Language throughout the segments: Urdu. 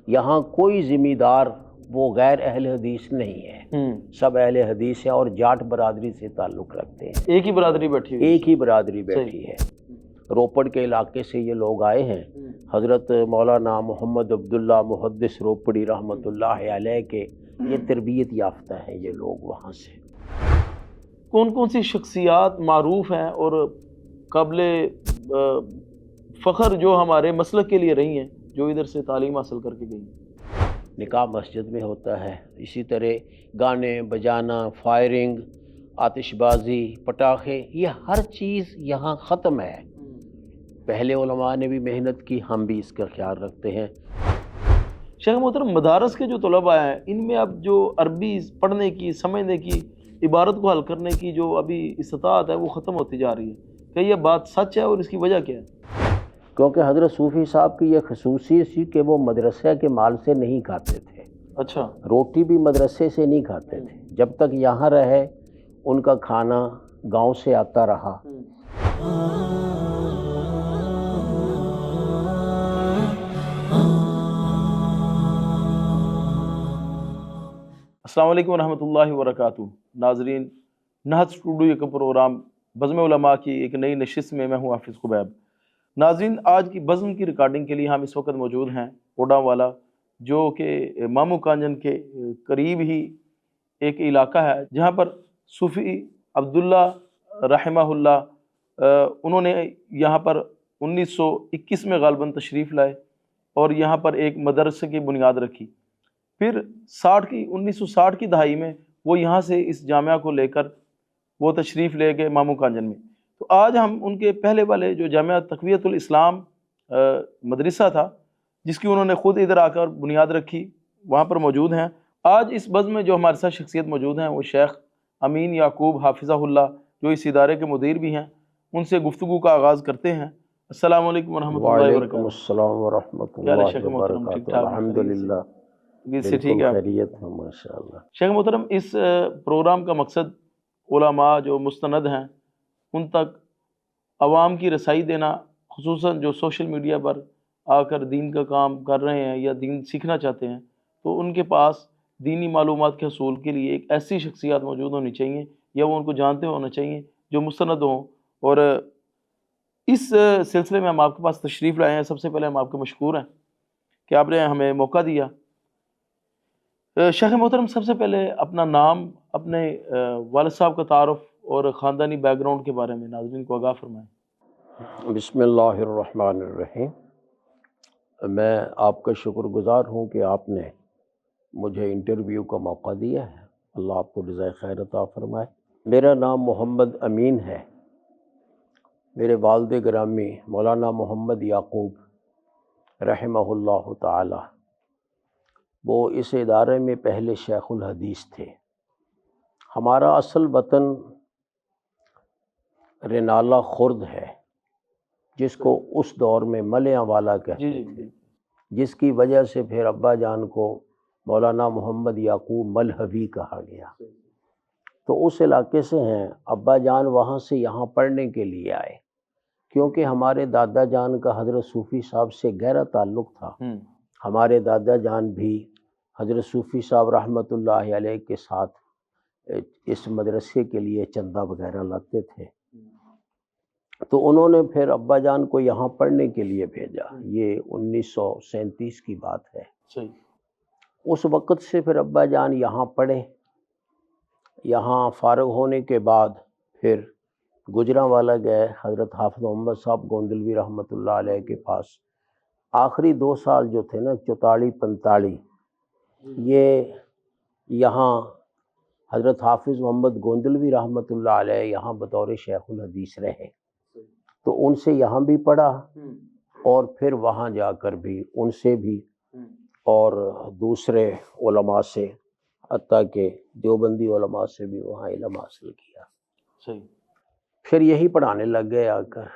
یہاں کوئی ذمہ دار وہ غیر اہل حدیث نہیں ہے، سب اہل حدیث ہیں اور جاٹ برادری سے تعلق رکھتے ہیں۔ ایک ہی برادری بیٹھی ہوئی، ایک ہی برادری بیٹھی ہے۔ روپڑ کے علاقے سے یہ لوگ آئے ہیں، حضرت مولانا محمد عبداللہ محدث روپڑی رحمۃ اللہ علیہ کے یہ تربیت یافتہ ہیں یہ لوگ وہاں سے۔ کون کون سی شخصیات معروف ہیں اور قابل فخر جو ہمارے مسلک کے لیے رہی ہیں، جو ادھر سے تعلیم حاصل کر کے گئی ہیں؟ نکاح مسجد میں ہوتا ہے، اسی طرح گانے بجانا، فائرنگ، آتش بازی، پٹاخے، یہ ہر چیز یہاں ختم ہے۔ پہلے علماء نے بھی محنت کی، ہم بھی اس کا خیال رکھتے ہیں۔ شیخ محترم، مدارس کے جو طلباء ہیں ان میں اب جو عربی پڑھنے کی، سمجھنے کی، عبارت کو حل کرنے کی جو ابھی استطاعت ہے وہ ختم ہوتی جا رہی ہے، کیا یہ بات سچ ہے اور اس کی وجہ کیا ہے؟ کیونکہ حضرت صوفی صاحب کی یہ خصوصیت تھی کہ وہ مدرسے کے مال سے نہیں کھاتے تھے۔ اچھا، روٹی بھی مدرسے سے نہیں کھاتے تھے، جب تک یہاں رہے ان کا کھانا گاؤں سے آتا رہا۔ السلام علیکم ورحمۃ اللہ وبرکاتہ۔ ناظرین، نہج اسٹوڈیو کا پروگرام بزم علماء کی ایک نئی نشست میں میں ہوں حافظ خبیب۔ ناظرین، آج کی بزم کی ریکارڈنگ کے لیے ہم اس وقت موجود ہیں اوڈا والا، جو کہ مامو کانجن کے قریب ہی ایک علاقہ ہے، جہاں پر صوفی عبداللہ رحمہ اللہ انہوں نے یہاں پر 1921 میں غالباً تشریف لائے اور یہاں پر ایک مدرسے کی بنیاد رکھی۔ پھر 1960 کی دہائی میں وہ یہاں سے اس جامعہ کو لے کر وہ تشریف لے گئے مامو کانجن میں۔ تو آج ہم ان کے پہلے والے جو جامعہ تقویت الاسلام مدرسہ تھا، جس کی انہوں نے خود ادھر آ کر بنیاد رکھی، وہاں پر موجود ہیں۔ آج اس بزم میں جو ہمارے ساتھ شخصیت موجود ہیں وہ شیخ امین یعقوب حافظہ اللہ، جو اس ادارے کے مدیر بھی ہیں۔ ان سے گفتگو کا آغاز کرتے ہیں۔ السلام علیکم ورحمۃ اللہ وبرکاتہ۔ وعلیکم السلام ورحمۃ اللہ وبرکاتہ۔ الحمدللہ، بالکل خیریت ہے ماشاءاللہ۔ شیخ محترم، اس پروگرام کا مقصد علماء جو مستند ہیں ان تک عوام کی رسائی دینا، خصوصاً جو سوشل میڈیا پر آ کر دین کا کام کر رہے ہیں یا دین سیکھنا چاہتے ہیں، تو ان کے پاس دینی معلومات کے حصول کے لیے ایک ایسی شخصیات موجود ہونی چاہیے یا وہ ان کو جانتے ہونا چاہیے جو مستند ہوں۔ اور اس سلسلے میں ہم آپ کے پاس تشریف لائے ہیں۔ سب سے پہلے ہم آپ کے مشکور ہیں کہ آپ نے ہمیں موقع دیا۔ شیخ محترم، سب سے پہلے اپنا نام، اپنے والد صاحب کا تعارف اور خاندانی بیک گراؤنڈ کے بارے میں ناظرین کو آگاہ فرمائیں۔ بسم اللہ الرحمن الرحیم۔ میں آپ کا شکر گزار ہوں کہ آپ نے مجھے انٹرویو کا موقع دیا ہے۔ اللہ آپ کو جزائے خیر عطا فرمائے۔ میرا نام محمد امین ہے۔ میرے والد گرامی مولانا محمد یعقوب رحمہ اللہ تعالی، وہ اس ادارے میں پہلے شیخ الحدیث تھے۔ ہمارا اصل وطن رنالہ خرد ہے، جس کو اس دور میں ملیاں والا کہتے تھے، جس کی وجہ سے پھر ابا جان کو مولانا محمد یعقوب ملہوی کہا گیا۔ تو اس علاقے سے ہیں۔ ابا جان وہاں سے یہاں پڑھنے کے لیے آئے، کیونکہ ہمارے دادا جان کا حضرت صوفی صاحب سے گہرا تعلق تھا۔ ہمارے دادا جان بھی حضرت صوفی صاحب رحمۃ اللہ علیہ کے ساتھ اس مدرسے کے لیے چندہ وغیرہ لاتے تھے۔ تو انہوں نے پھر ابا جان کو یہاں پڑھنے کے لیے بھیجا۔ یہ 1937 کی بات ہے۔ اس وقت سے پھر ابا جان یہاں پڑھے۔ یہاں فارغ ہونے کے بعد پھر گجرانوالا گئے حضرت حافظ محمد صاحب گوندلوی رحمۃ اللہ علیہ کے پاس۔ آخری 2 سال جو تھے نا، 44-45، یہ یہاں حضرت حافظ محمد گوندلوی رحمۃ اللہ علیہ یہاں بطور شیخ الحدیث رہے۔ تو ان سے یہاں بھی پڑھا اور پھر وہاں جا کر بھی ان سے بھی اور دوسرے علماء سے، حتیٰ کہ دیوبندی علماء سے بھی وہاں علم حاصل کیا۔ پھر یہی پڑھانے لگ گئے آ کر۔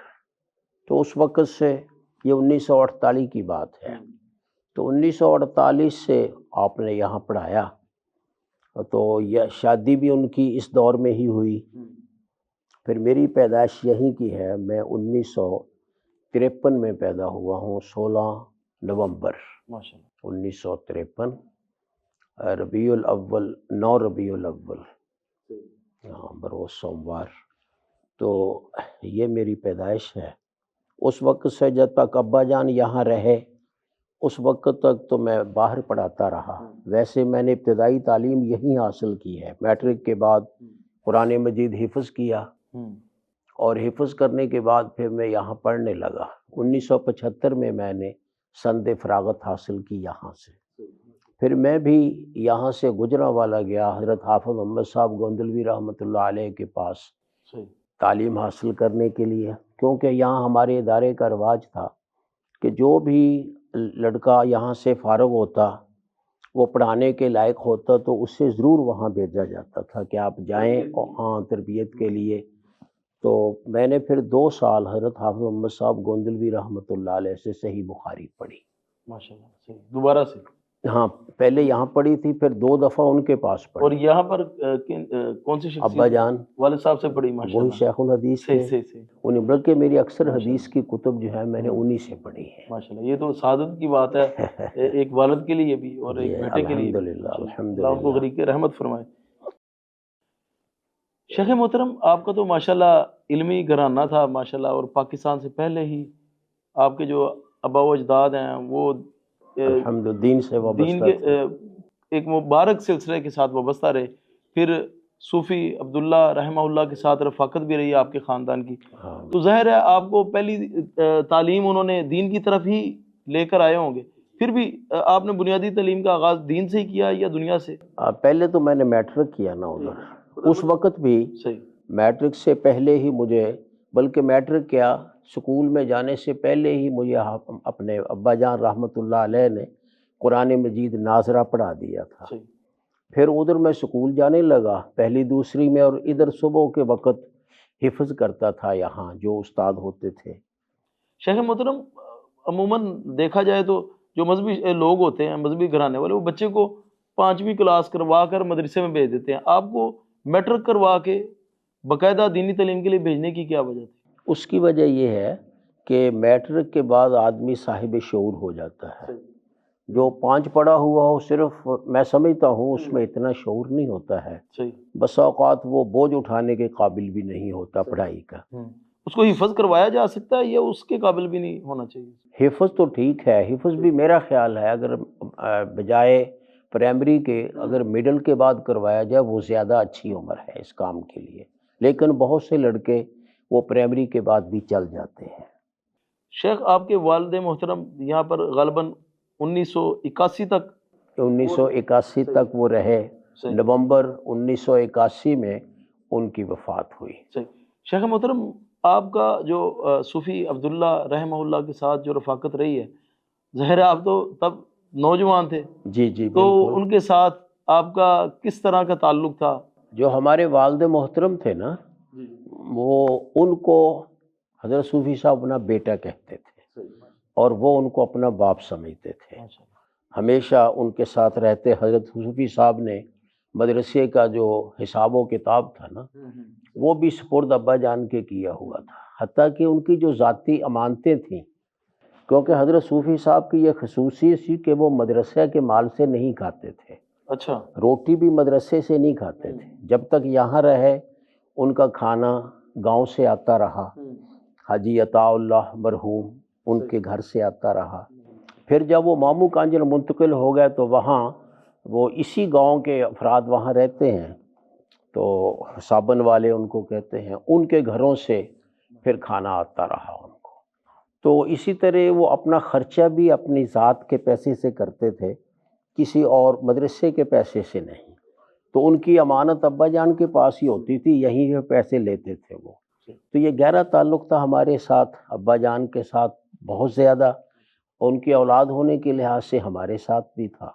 تو اس وقت سے یہ 1948 کی بات ہے۔ تو 1948 سے آپ نے یہاں پڑھایا۔ تو یہ شادی بھی ان کی اس دور میں ہی ہوئی۔ پھر میری پیدائش یہیں کی ہے۔ میں 1953 میں پیدا ہوا ہوں، 16 نومبر ماشاءاللہ 1953، ربیع الاول، 9 ربیع الاول، ہاں بروز سوموار۔ تو یہ میری پیدائش ہے۔ اس وقت سے جب تک ابا جان یہاں رہے اس وقت تک تو میں باہر پڑھاتا رہا۔ ویسے میں نے ابتدائی تعلیم یہیں حاصل کی ہے۔ میٹرک کے بعد قرآن مجید حفظ کیا، اور حفظ کرنے کے بعد پھر میں یہاں پڑھنے لگا۔ 1975 میں نے سند فراغت حاصل کی یہاں سے۔ پھر میں بھی یہاں سے گجرانوالہ گیا حضرت حافظ محمد صاحب گوندلوی رحمۃ اللہ علیہ کے پاس تعلیم حاصل کرنے کے لیے، کیونکہ یہاں ہمارے ادارے کا رواج تھا کہ جو بھی لڑکا یہاں سے فارغ ہوتا وہ پڑھانے کے لائق ہوتا تو اسے ضرور وہاں بھیجا جاتا تھا کہ آپ جائیں ہاں تربیت کے لیے۔ تو میں نے پھر 2 سال حضرت حافظ محمد صاحب گوندلوی رحمۃ اللہ علیہ سے صحیح بخاری پڑھی۔ ماشاءاللہ صحیح، دوبارہ سے؟ ہاں، پہلے یہاں پڑھی تھی، پھر 2 دفعہ ان کے پاس اور پڑھی۔ یہاں پر کون سی شخصیت؟ ابا جان والد صاحب سے پڑھی؟ وہی ماشاءاللہ شیخ الحدیث صحیح تھے، صحیح صحیح انہیں، بلکہ میری اکثر حدیث کی کتب جو ہے میں نے انہی سے پڑھی ہے۔ ماشاءاللہ، یہ تو سعادت کی بات ہے ایک والد کے لیے بھی اور ایک بیٹے کے لیے بھی۔ الحمدللہ اللہ ان کو الحمدللہ۔ غریق رحمت فرمائے۔ شیخ محترم، آپ کا تو ماشاءاللہ علمی گھرانہ تھا ماشاءاللہ، اور پاکستان سے پہلے ہی آپ کے جو آبا و اجداد ہیں وہ الحمد دین سے دین وابستہ کے تھے۔ ایک مبارک سلسلے کے ساتھ وابستہ رہے، پھر صوفی عبداللہ رحمہ اللہ کے ساتھ رفاقت بھی رہی آپ کے خاندان کی، ہاں، تو ظاہر ہے آپ کو پہلی تعلیم انہوں نے دین کی طرف ہی لے کر آئے ہوں گے، پھر بھی آپ نے بنیادی تعلیم کا آغاز دین سے ہی کیا یا دنیا سے؟ پہلے تو میں نے میٹرک کیا نا ادھر، اس وقت بھی صحیح، میٹرک سے پہلے ہی مجھے، بلکہ میٹرک کیا سکول میں جانے سے پہلے ہی مجھے اپنے ابا جان رحمۃ اللہ علیہ نے قرآن مجید ناظرہ پڑھا دیا تھا۔ صحیح، پھر ادھر میں سکول جانے لگا پہلی دوسری میں، اور ادھر صبح کے وقت حفظ کرتا تھا یہاں جو استاد ہوتے تھے۔ شیخ محترم، عموماً دیکھا جائے تو جو مذہبی لوگ ہوتے ہیں، مذہبی گھرانے والے، وہ بچے کو 5ویں کلاس کروا کر مدرسے میں بھیج دیتے ہیں، آپ کو میٹرک کروا کے باقاعدہ دینی تعلیم کے لیے بھیجنے کی کیا وجہ تھی؟ اس کی وجہ یہ ہے کہ میٹرک کے بعد آدمی صاحب شعور ہو جاتا ہے۔ جو 5 پڑھا ہوا ہو صرف، میں سمجھتا ہوں اس میں اتنا شعور نہیں ہوتا ہے، صحیح، بس اوقات وہ بوجھ اٹھانے کے قابل بھی نہیں ہوتا پڑھائی کا۔ اس کو حفظ کروایا جا سکتا ہے یا اس کے قابل بھی نہیں ہونا چاہیے؟ حفظ تو ٹھیک ہے، حفظ بھی میرا خیال ہے اگر بجائے پرائمری کے اگر مڈل کے بعد کروایا جائے وہ زیادہ اچھی عمر ہے اس کام کے لیے، لیکن بہت سے لڑکے وہ پرائمری کے بعد بھی چل جاتے ہیں۔ شیخ، آپ کے والد محترم یہاں پر غالباً 1981 تک 1981 تک وہ رہے، نومبر 1981 میں ان کی وفات ہوئی۔ صحیح۔ شیخ محترم، آپ کا جو صوفی عبداللہ رحمہ اللہ کے ساتھ جو رفاقت رہی ہے، ظاہر ہے آپ تو تب نوجوان تھے، جی جی تو بالکل۔ ان کے ساتھ آپ کا کس طرح کا تعلق تھا؟ جو ہمارے والد محترم تھے نا، وہ ان کو حضرت صوفی صاحب اپنا بیٹا کہتے تھے، اور وہ ان کو اپنا باپ سمجھتے تھے۔ ہمیشہ ان کے ساتھ رہتے۔ حضرت صوفی صاحب نے مدرسے کا جو حساب و کتاب تھا نا، وہ بھی سپرد ابا جان کے کیا ہوا تھا، حتیٰ کہ ان کی جو ذاتی امانتیں تھیں، کیونکہ حضرت صوفی صاحب کی یہ خصوصیت تھی کہ وہ مدرسے کے مال سے نہیں کھاتے تھے۔ اچھا، روٹی بھی مدرسے سے نہیں کھاتے تھے، جب تک یہاں رہے ان کا کھانا گاؤں سے آتا رہا، حاجی عطا اللہ مرحوم ان کے گھر سے آتا رہا۔ پھر جب وہ مامو کانجر منتقل ہو گئے تو وہاں وہ اسی گاؤں کے افراد وہاں رہتے ہیں، تو صابن والے ان کو کہتے ہیں، ان کے گھروں سے پھر کھانا آتا رہا ان کو۔ تو اسی طرح وہ اپنا خرچہ بھی اپنی ذات کے پیسے سے کرتے تھے، کسی اور مدرسے کے پیسے سے نہیں۔ تو ان کی امانت ابا جان کے پاس ہی ہوتی تھی، یہیں سے پیسے لیتے تھے وہ۔ تو یہ گہرا تعلق تھا ہمارے ساتھ، ابا جان کے ساتھ بہت زیادہ، ان کی اولاد ہونے کے لحاظ سے ہمارے ساتھ بھی تھا۔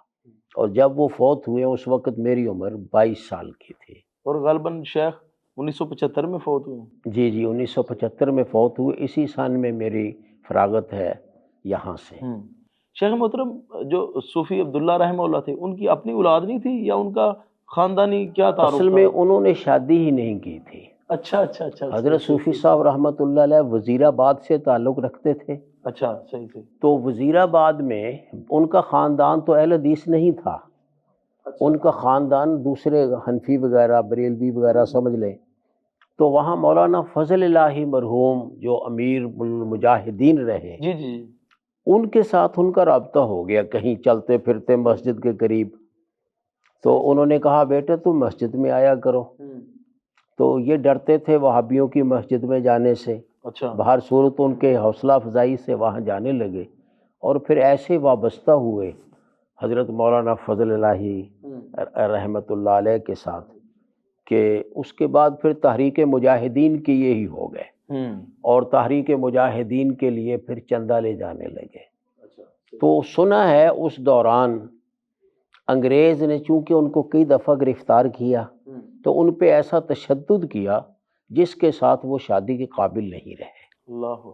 اور جب وہ فوت ہوئے اس وقت میری عمر 22 سال کی تھی۔ اور غالباً شیخ 1975 میں فوت ہوئے؟ جی جی 1975 میں فوت ہوئے، اسی سن میں میری فراغت ہے یہاں سے۔ شیخ محترم، جو صوفی عبداللہ رحمہ اللہ تھے، ان کی اپنی اولاد نہیں تھی یا ان کا خاندانی کیا تعارف اصل تھا؟ میں انہوں نے شادی ہی نہیں کی تھی۔ اچھا اچھا اچھا، حضرت صوفی صاحب رحمۃ اللہ علیہ وزیر آباد سے تعلق رکھتے تھے، اچھا صحیح صحیح. تو وزیر آباد میں ان کا خاندان تو اہل حدیث نہیں تھا، ان کا خاندان دوسرے حنفی وغیرہ بریلوی وغیرہ سمجھ لیں. تو وہاں مولانا فضل الہی مرحوم جو امیر المجاہدین رہے، جی جی. ان کے ساتھ ان کا رابطہ ہو گیا کہیں چلتے پھرتے مسجد کے قریب. تو انہوں نے کہا بیٹا تم مسجد میں آیا کرو. تو یہ ڈرتے تھے وہابیوں کی مسجد میں جانے سے. اچھا. بہر صورت ان کے حوصلہ افزائی سے وہاں جانے لگے، اور پھر ایسے وابستہ ہوئے حضرت مولانا فضل الہی رحمۃ اللہ علیہ کے ساتھ کہ اس کے بعد پھر تحریک مجاہدین کی یہی ہو گئے، اور تحریک مجاہدین کے لیے پھر چندہ لے جانے لگے. تو سنا ہے اس دوران انگریز نے چونکہ ان کو کئی دفعہ گرفتار کیا تو ان پہ ایسا تشدد کیا جس کے ساتھ وہ شادی کے قابل نہیں رہے. اللہ.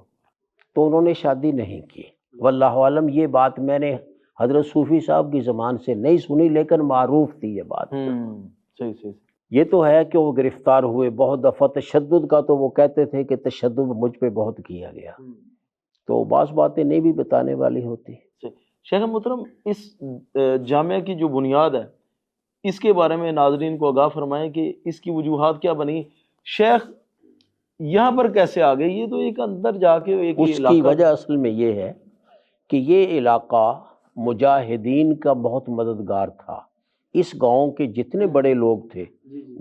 تو انہوں نے شادی نہیں کی. واللہ عالم یہ بات میں نے حضرت صوفی صاحب کی زبان سے نہیں سنی، لیکن معروف تھی یہ بات. صحیح صحیح. یہ تو ہے کہ وہ گرفتار ہوئے، بہت دفعہ تشدد کا تو وہ کہتے تھے کہ تشدد مجھ پہ بہت کیا گیا. تو بعض باتیں نہیں بھی بتانے والی ہوتی. شیخ محترم، اس جامعہ کی جو بنیاد ہے اس کے بارے میں ناظرین کو آگاہ فرمائیں کہ اس کی وجوہات کیا بنی. شیخ یہاں پر کیسے آ گئے؟ یہ تو ایک اندر جا کے ایک اس کی وجہ اصل میں یہ ہے کہ یہ علاقہ مجاہدین کا بہت مددگار تھا. اس گاؤں کے جتنے بڑے لوگ تھے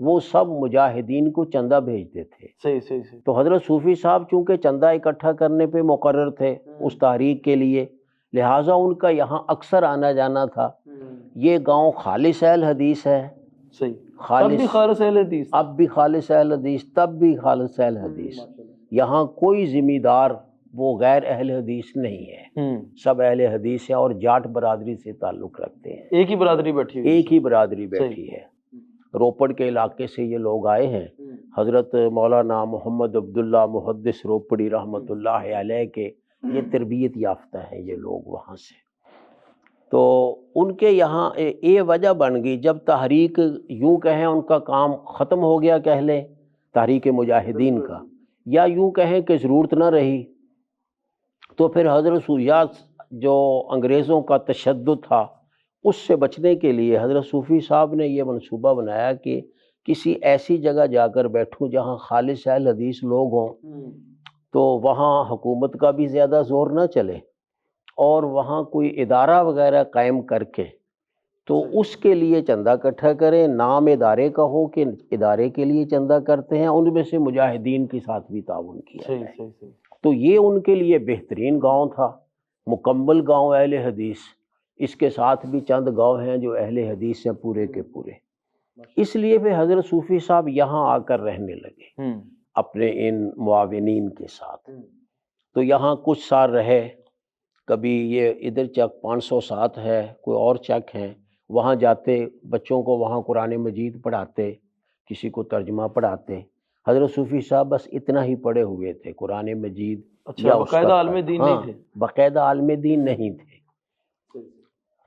وہ سب مجاہدین کو چندہ بھیجتے تھے. صحیح صحیح صحیح. تو حضرت صوفی صاحب چونکہ چندہ اکٹھا کرنے پہ مقرر تھے اس تحریک کے لیے، لہٰذا ان کا یہاں اکثر آنا جانا تھا. یہ گاؤں خالص اہل حدیث ہے. صحیح. خالص اہل حدیث، اب بھی خالص اہل حدیث، تب بھی خالص اہل حدیث. یہاں کوئی ذمہ دار وہ غیر اہل حدیث نہیں ہے، سب اہل حدیث ہیں اور جاٹ برادری سے تعلق رکھتے ہیں. ایک ہی برادری بیٹھی ہوئی، ایک ہی برادری بیٹھی ہے. روپڑ کے علاقے سے یہ لوگ آئے ہیں. حضرت مولانا محمد عبداللہ محدث روپڑی رحمۃ اللہ علیہ کے یہ تربیت یافتہ ہیں یہ لوگ وہاں سے. تو ان کے یہاں یہ وجہ بن گئی، جب تحریک یوں کہیں ان کا کام ختم ہو گیا کہہ لیں تحریک مجاہدین کا، یا یوں کہیں کہ ضرورت نہ رہی، تو پھر حضرت سویات جو انگریزوں کا تشدد تھا اس سے بچنے کے لیے حضرت صوفی صاحب نے یہ منصوبہ بنایا کہ کسی ایسی جگہ جا کر بیٹھوں جہاں خالص اہل حدیث لوگ ہوں، تو وہاں حکومت کا بھی زیادہ زور نہ چلے، اور وہاں کوئی ادارہ وغیرہ قائم کر کے تو اس کے لیے چندہ اکٹھا کریں، نام ادارے کا ہو کہ ادارے کے لیے چندہ کرتے ہیں، ان میں سے مجاہدین کے ساتھ بھی تعاون کیا جائے. تو یہ ان کے لیے بہترین گاؤں تھا، مکمل گاؤں اہل حدیث. اس کے ساتھ بھی چند گاؤں ہیں جو اہل حدیث ہیں پورے کے پورے. اس لیے پھر حضرت صوفی صاحب یہاں آ کر رہنے لگے اپنے ان معاونین کے ساتھ. تو یہاں کچھ سال رہے. کبھی یہ ادھر چک 507 ہے، کوئی اور چک ہیں، وہاں جاتے بچوں کو وہاں قرآن مجید پڑھاتے، کسی کو ترجمہ پڑھاتے. حضرت صوفی صاحب بس اتنا ہی پڑھے ہوئے تھے قرآن مجید. اچھا، باقاعدہ عالم دین نہیں تھے. باقاعدہ عالم دین نہیں تھے.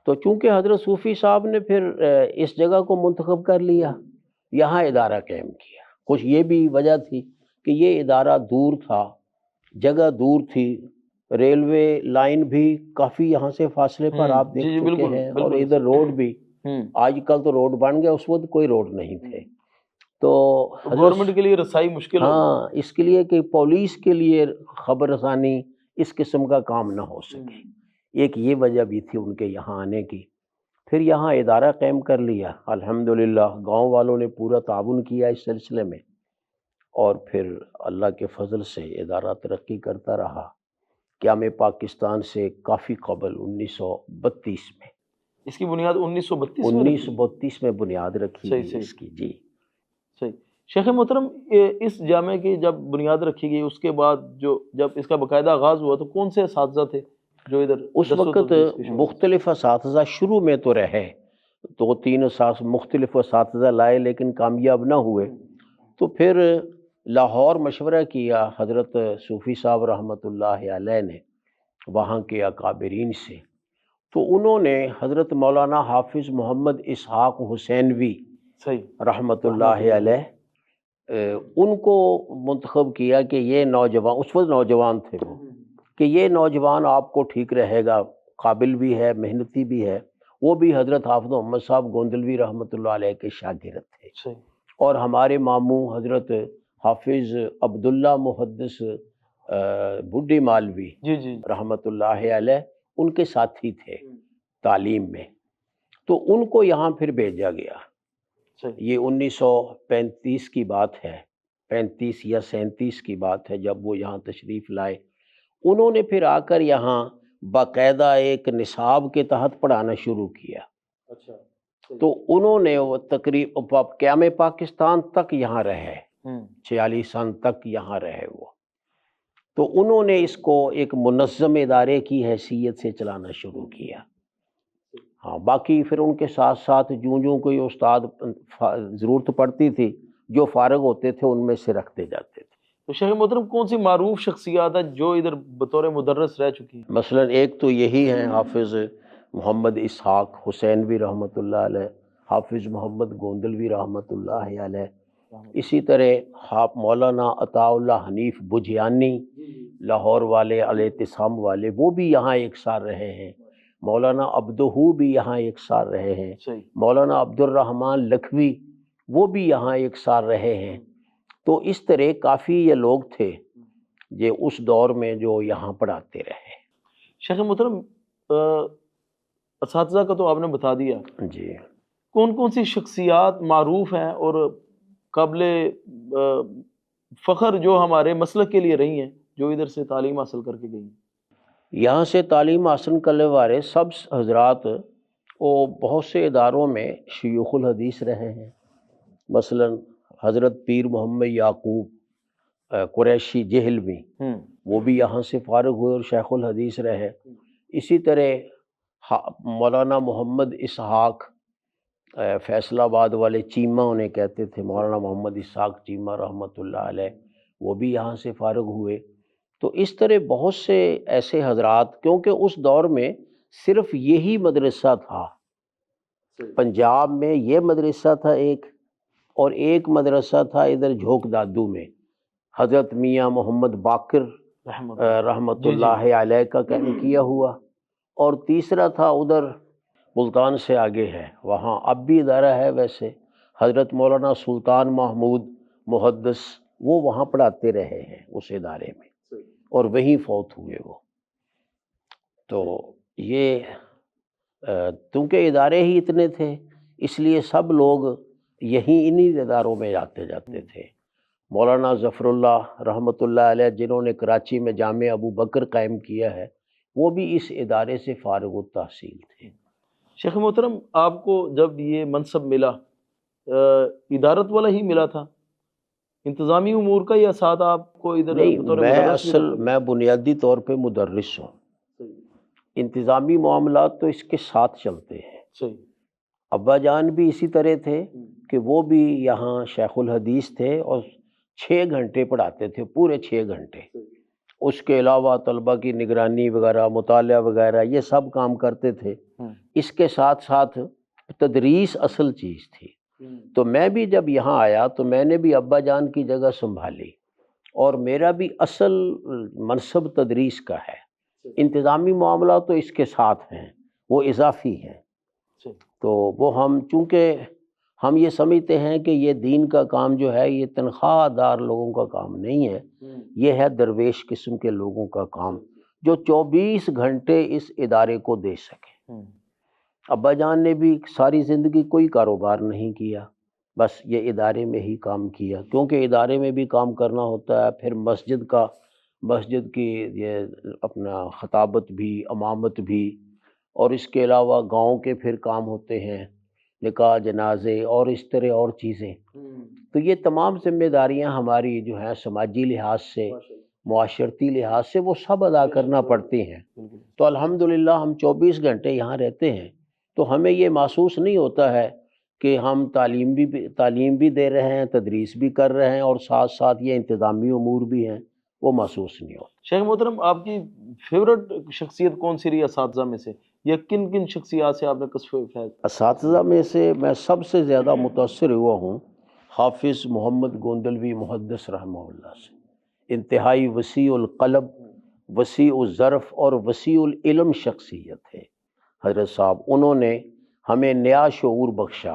تو چونکہ حضرت صوفی صاحب نے پھر اس جگہ کو منتخب کر لیا، یہاں ادارہ قائم کیا. کچھ یہ بھی وجہ تھی کہ یہ ادارہ دور تھا، جگہ دور تھی، ریلوے لائن بھی کافی یہاں سے فاصلے پر آپ دیکھ چکے ہیں، اور ادھر روڈ بھی. آج کل تو روڈ بن گیا، اس وقت کوئی روڈ نہیں تھے. تو گورنمنٹ کے لیے رسائی مشکل. ہاں، اس کے لیے کہ پولیس کے لیے خبر رسانی اس قسم کا کام نہ ہو سکے. ایک یہ وجہ بھی تھی ان کے یہاں آنے کی. پھر یہاں ادارہ قائم کر لیا. الحمدللہ گاؤں والوں نے پورا تعاون کیا اس سلسلے میں، اور پھر اللہ کے فضل سے ادارہ ترقی کرتا رہا. قیام پاکستان سے کافی قبل 1932 میں. اس کی بنیاد 1932 میں بنیاد رکھی گئی اس کی. جی صحیح. شیخ محترم، اس جامعہ کی جب بنیاد رکھی گئی اس کے بعد جب اس کا باقاعدہ آغاز ہوا تو کون سے اساتذہ تھے جو ادھر اس وقت؟ مختلف اساتذہ شروع میں تو رہے، 2-3 مختلف اساتذہ لائے لیکن کامیاب نہ ہوئے. تو پھر لاہور مشورہ کیا حضرت صوفی صاحب رحمۃ اللہ علیہ نے وہاں کے اکابرین سے. تو انہوں نے حضرت مولانا حافظ محمد اسحاق حسینوی رحمۃ اللہ علیہ ان کو منتخب کیا کہ یہ نوجوان، اس وقت نوجوان تھے وہ، کہ یہ نوجوان آپ کو ٹھیک رہے گا، قابل بھی ہے، محنتی بھی ہے، وہ بھی حضرت حافظ محمد صاحب گوندلوی رحمۃ اللہ علیہ کے شاگرد تھے، اور ہمارے ماموں حضرت حافظ عبداللہ محدث بڈھی مالوی رحمۃ اللہ علیہ ان کے ساتھی تھے تعلیم میں، تو ان کو یہاں پھر بھیجا گیا۔ یہ 1935 کی بات ہے، 35 یا 37 کی بات ہے جب وہ یہاں تشریف لائے۔ انہوں نے پھر آ کر یہاں باقاعدہ ایک نصاب کے تحت پڑھانا شروع کیا، تو انہوں نے وہ تقریباً قیام پاکستان تک یہاں رہے، 46 سن تک یہاں رہے وہ، تو انہوں نے اس کو ایک منظم ادارے کی حیثیت سے چلانا شروع کیا۔ ہاں، باقی پھر ان کے ساتھ ساتھ جوں کوئی استاد ضرورت پڑتی تھی، جو فارغ ہوتے تھے ان میں سے رکھتے جاتے تھے۔ تو شیخ محترم کون سی معروف شخصیات ہیں جو ادھر بطور مدرس رہ چکی ہیں؟ مثلا ایک تو یہی ہیں حافظ محمد اسحاق حسینوی رحمۃ اللہ علیہ، حافظ محمد گوندلوی رحمۃ اللہ علیہ، اسی طرح مولانا عطاء اللہ حنیف بجیانی لاہور والے، الاعتصام والے، وہ بھی یہاں ایک سال رہے ہیں، مولانا عبدہو بھی یہاں ایک سال رہے ہیں، مولانا عبد الرحمن لکھوی وہ بھی یہاں ایک سال رہے ہیں۔ تو اس طرح کافی یہ لوگ تھے جو اس دور میں جو یہاں پڑھاتے رہے۔ شیخ محترم اساتذہ کا تو آپ نے بتا دیا، جی، کون کون سی شخصیات معروف ہیں اور قابل فخر جو ہمارے مسلک کے لیے رہی ہیں، جو ادھر سے تعلیم حاصل کر کے گئی ہیں؟ یہاں سے تعلیم حاصل کرنے والے سب حضرات وہ بہت سے اداروں میں شیوخ الحدیث رہے ہیں، مثلا حضرت پیر محمد یعقوب قریشی جہلمی، وہ بھی یہاں سے فارغ ہوئے اور شیخ الحدیث رہے۔ اسی طرح مولانا محمد اسحاق فیصل آباد والے، چیمہ انہیں کہتے تھے، مولانا محمد اسحاق چیمہ رحمۃ اللہ علیہ، وہ بھی یہاں سے فارغ ہوئے۔ تو اس طرح بہت سے ایسے حضرات، کیونکہ اس دور میں صرف یہی مدرسہ تھا پنجاب میں، یہ مدرسہ تھا ایک، اور ایک مدرسہ تھا ادھر جھوک دادو میں، حضرت میاں محمد باقر رحمۃ اللہ علیہ کا قائم کیا ہوا، اور تیسرا تھا ادھر ملتان سے آگے ہے، وہاں اب بھی ادارہ ہے ویسے، حضرت مولانا سلطان محمود محدث، وہ وہاں پڑھاتے رہے ہیں اس ادارے میں، اور وہیں فوت ہوئے وہ۔ تو یہ کیونکہ ادارے ہی اتنے تھے، اس لیے سب لوگ یہیں انہی اداروں میں آتے جاتے تھے۔ مولانا ظفر اللہ رحمۃ اللہ علیہ، جنہوں نے کراچی میں جامع ابو بکر قائم کیا ہے، وہ بھی اس ادارے سے فارغ التحصیل تھے۔ شیخ محترم، آپ کو جب یہ منصب ملا ادارت والا ہی ملا تھا، انتظامی امور کا، یا ساتھ آپ کو ادھر نہیں، میں بنیادی طور پہ مدرس ہوں، انتظامی معاملات تو اس کے ساتھ چلتے ہیں۔ ابا جان بھی اسی طرح تھے کہ وہ بھی یہاں شیخ الحدیث تھے اور 6 گھنٹے پڑھاتے تھے، پورے 6 گھنٹے۔ اس کے علاوہ طلبہ کی نگرانی وغیرہ، مطالعہ وغیرہ، یہ سب کام کرتے تھے۔ اس کے ساتھ ساتھ تدریس اصل چیز تھی۔ تو میں بھی جب یہاں آیا تو میں نے بھی ابا جان کی جگہ سنبھالی، اور میرا بھی اصل منصب تدریس کا ہے، انتظامی معاملات تو اس کے ساتھ ہیں، وہ اضافی ہیں۔ تو وہ چونکہ ہم یہ سمجھتے ہیں کہ یہ دین کا کام جو ہے یہ تنخواہ دار لوگوں کا کام نہیں ہے، یہ ہے درویش قسم کے لوگوں کا کام جو 24 گھنٹے اس ادارے کو دے سکے۔ ابا جان نے بھی ساری زندگی کوئی کاروبار نہیں کیا، بس یہ ادارے میں ہی کام کیا، کیونکہ ادارے میں بھی کام کرنا ہوتا ہے، پھر مسجد کی یہ اپنا خطابت بھی، امامت بھی، اور اس کے علاوہ گاؤں کے پھر کام ہوتے ہیں، نکاح، جنازے، اور اس طرح اور چیزیں۔ تو یہ تمام ذمہ داریاں ہماری جو ہیں سماجی لحاظ سے، معاشرتی لحاظ سے، وہ سب ادا کرنا پڑتی ہیں۔ تو الحمدللہ ہم 24 گھنٹے یہاں رہتے ہیں، تو ہمیں یہ محسوس نہیں ہوتا ہے کہ ہم تعلیم بھی دے رہے ہیں، تدریس بھی کر رہے ہیں، اور ساتھ ساتھ یہ انتظامی امور بھی ہیں، وہ محسوس نہیں ہوتا۔ شیخ محترم، آپ کی فیورٹ شخصیت کون سی رہی اساتذہ میں سے، یا کن کن شخصیات سے آپ نے قصف فیض؟ اساتذہ میں سے میں سب سے زیادہ متاثر ہوا ہوں حافظ محمد گوندلوی محدث رحمہ اللہ سے، انتہائی وسیع القلب، وسیع الظرف اور وسیع العلم شخصیت ہے حضرت صاحب. انہوں نے ہمیں نیا شعور بخشا.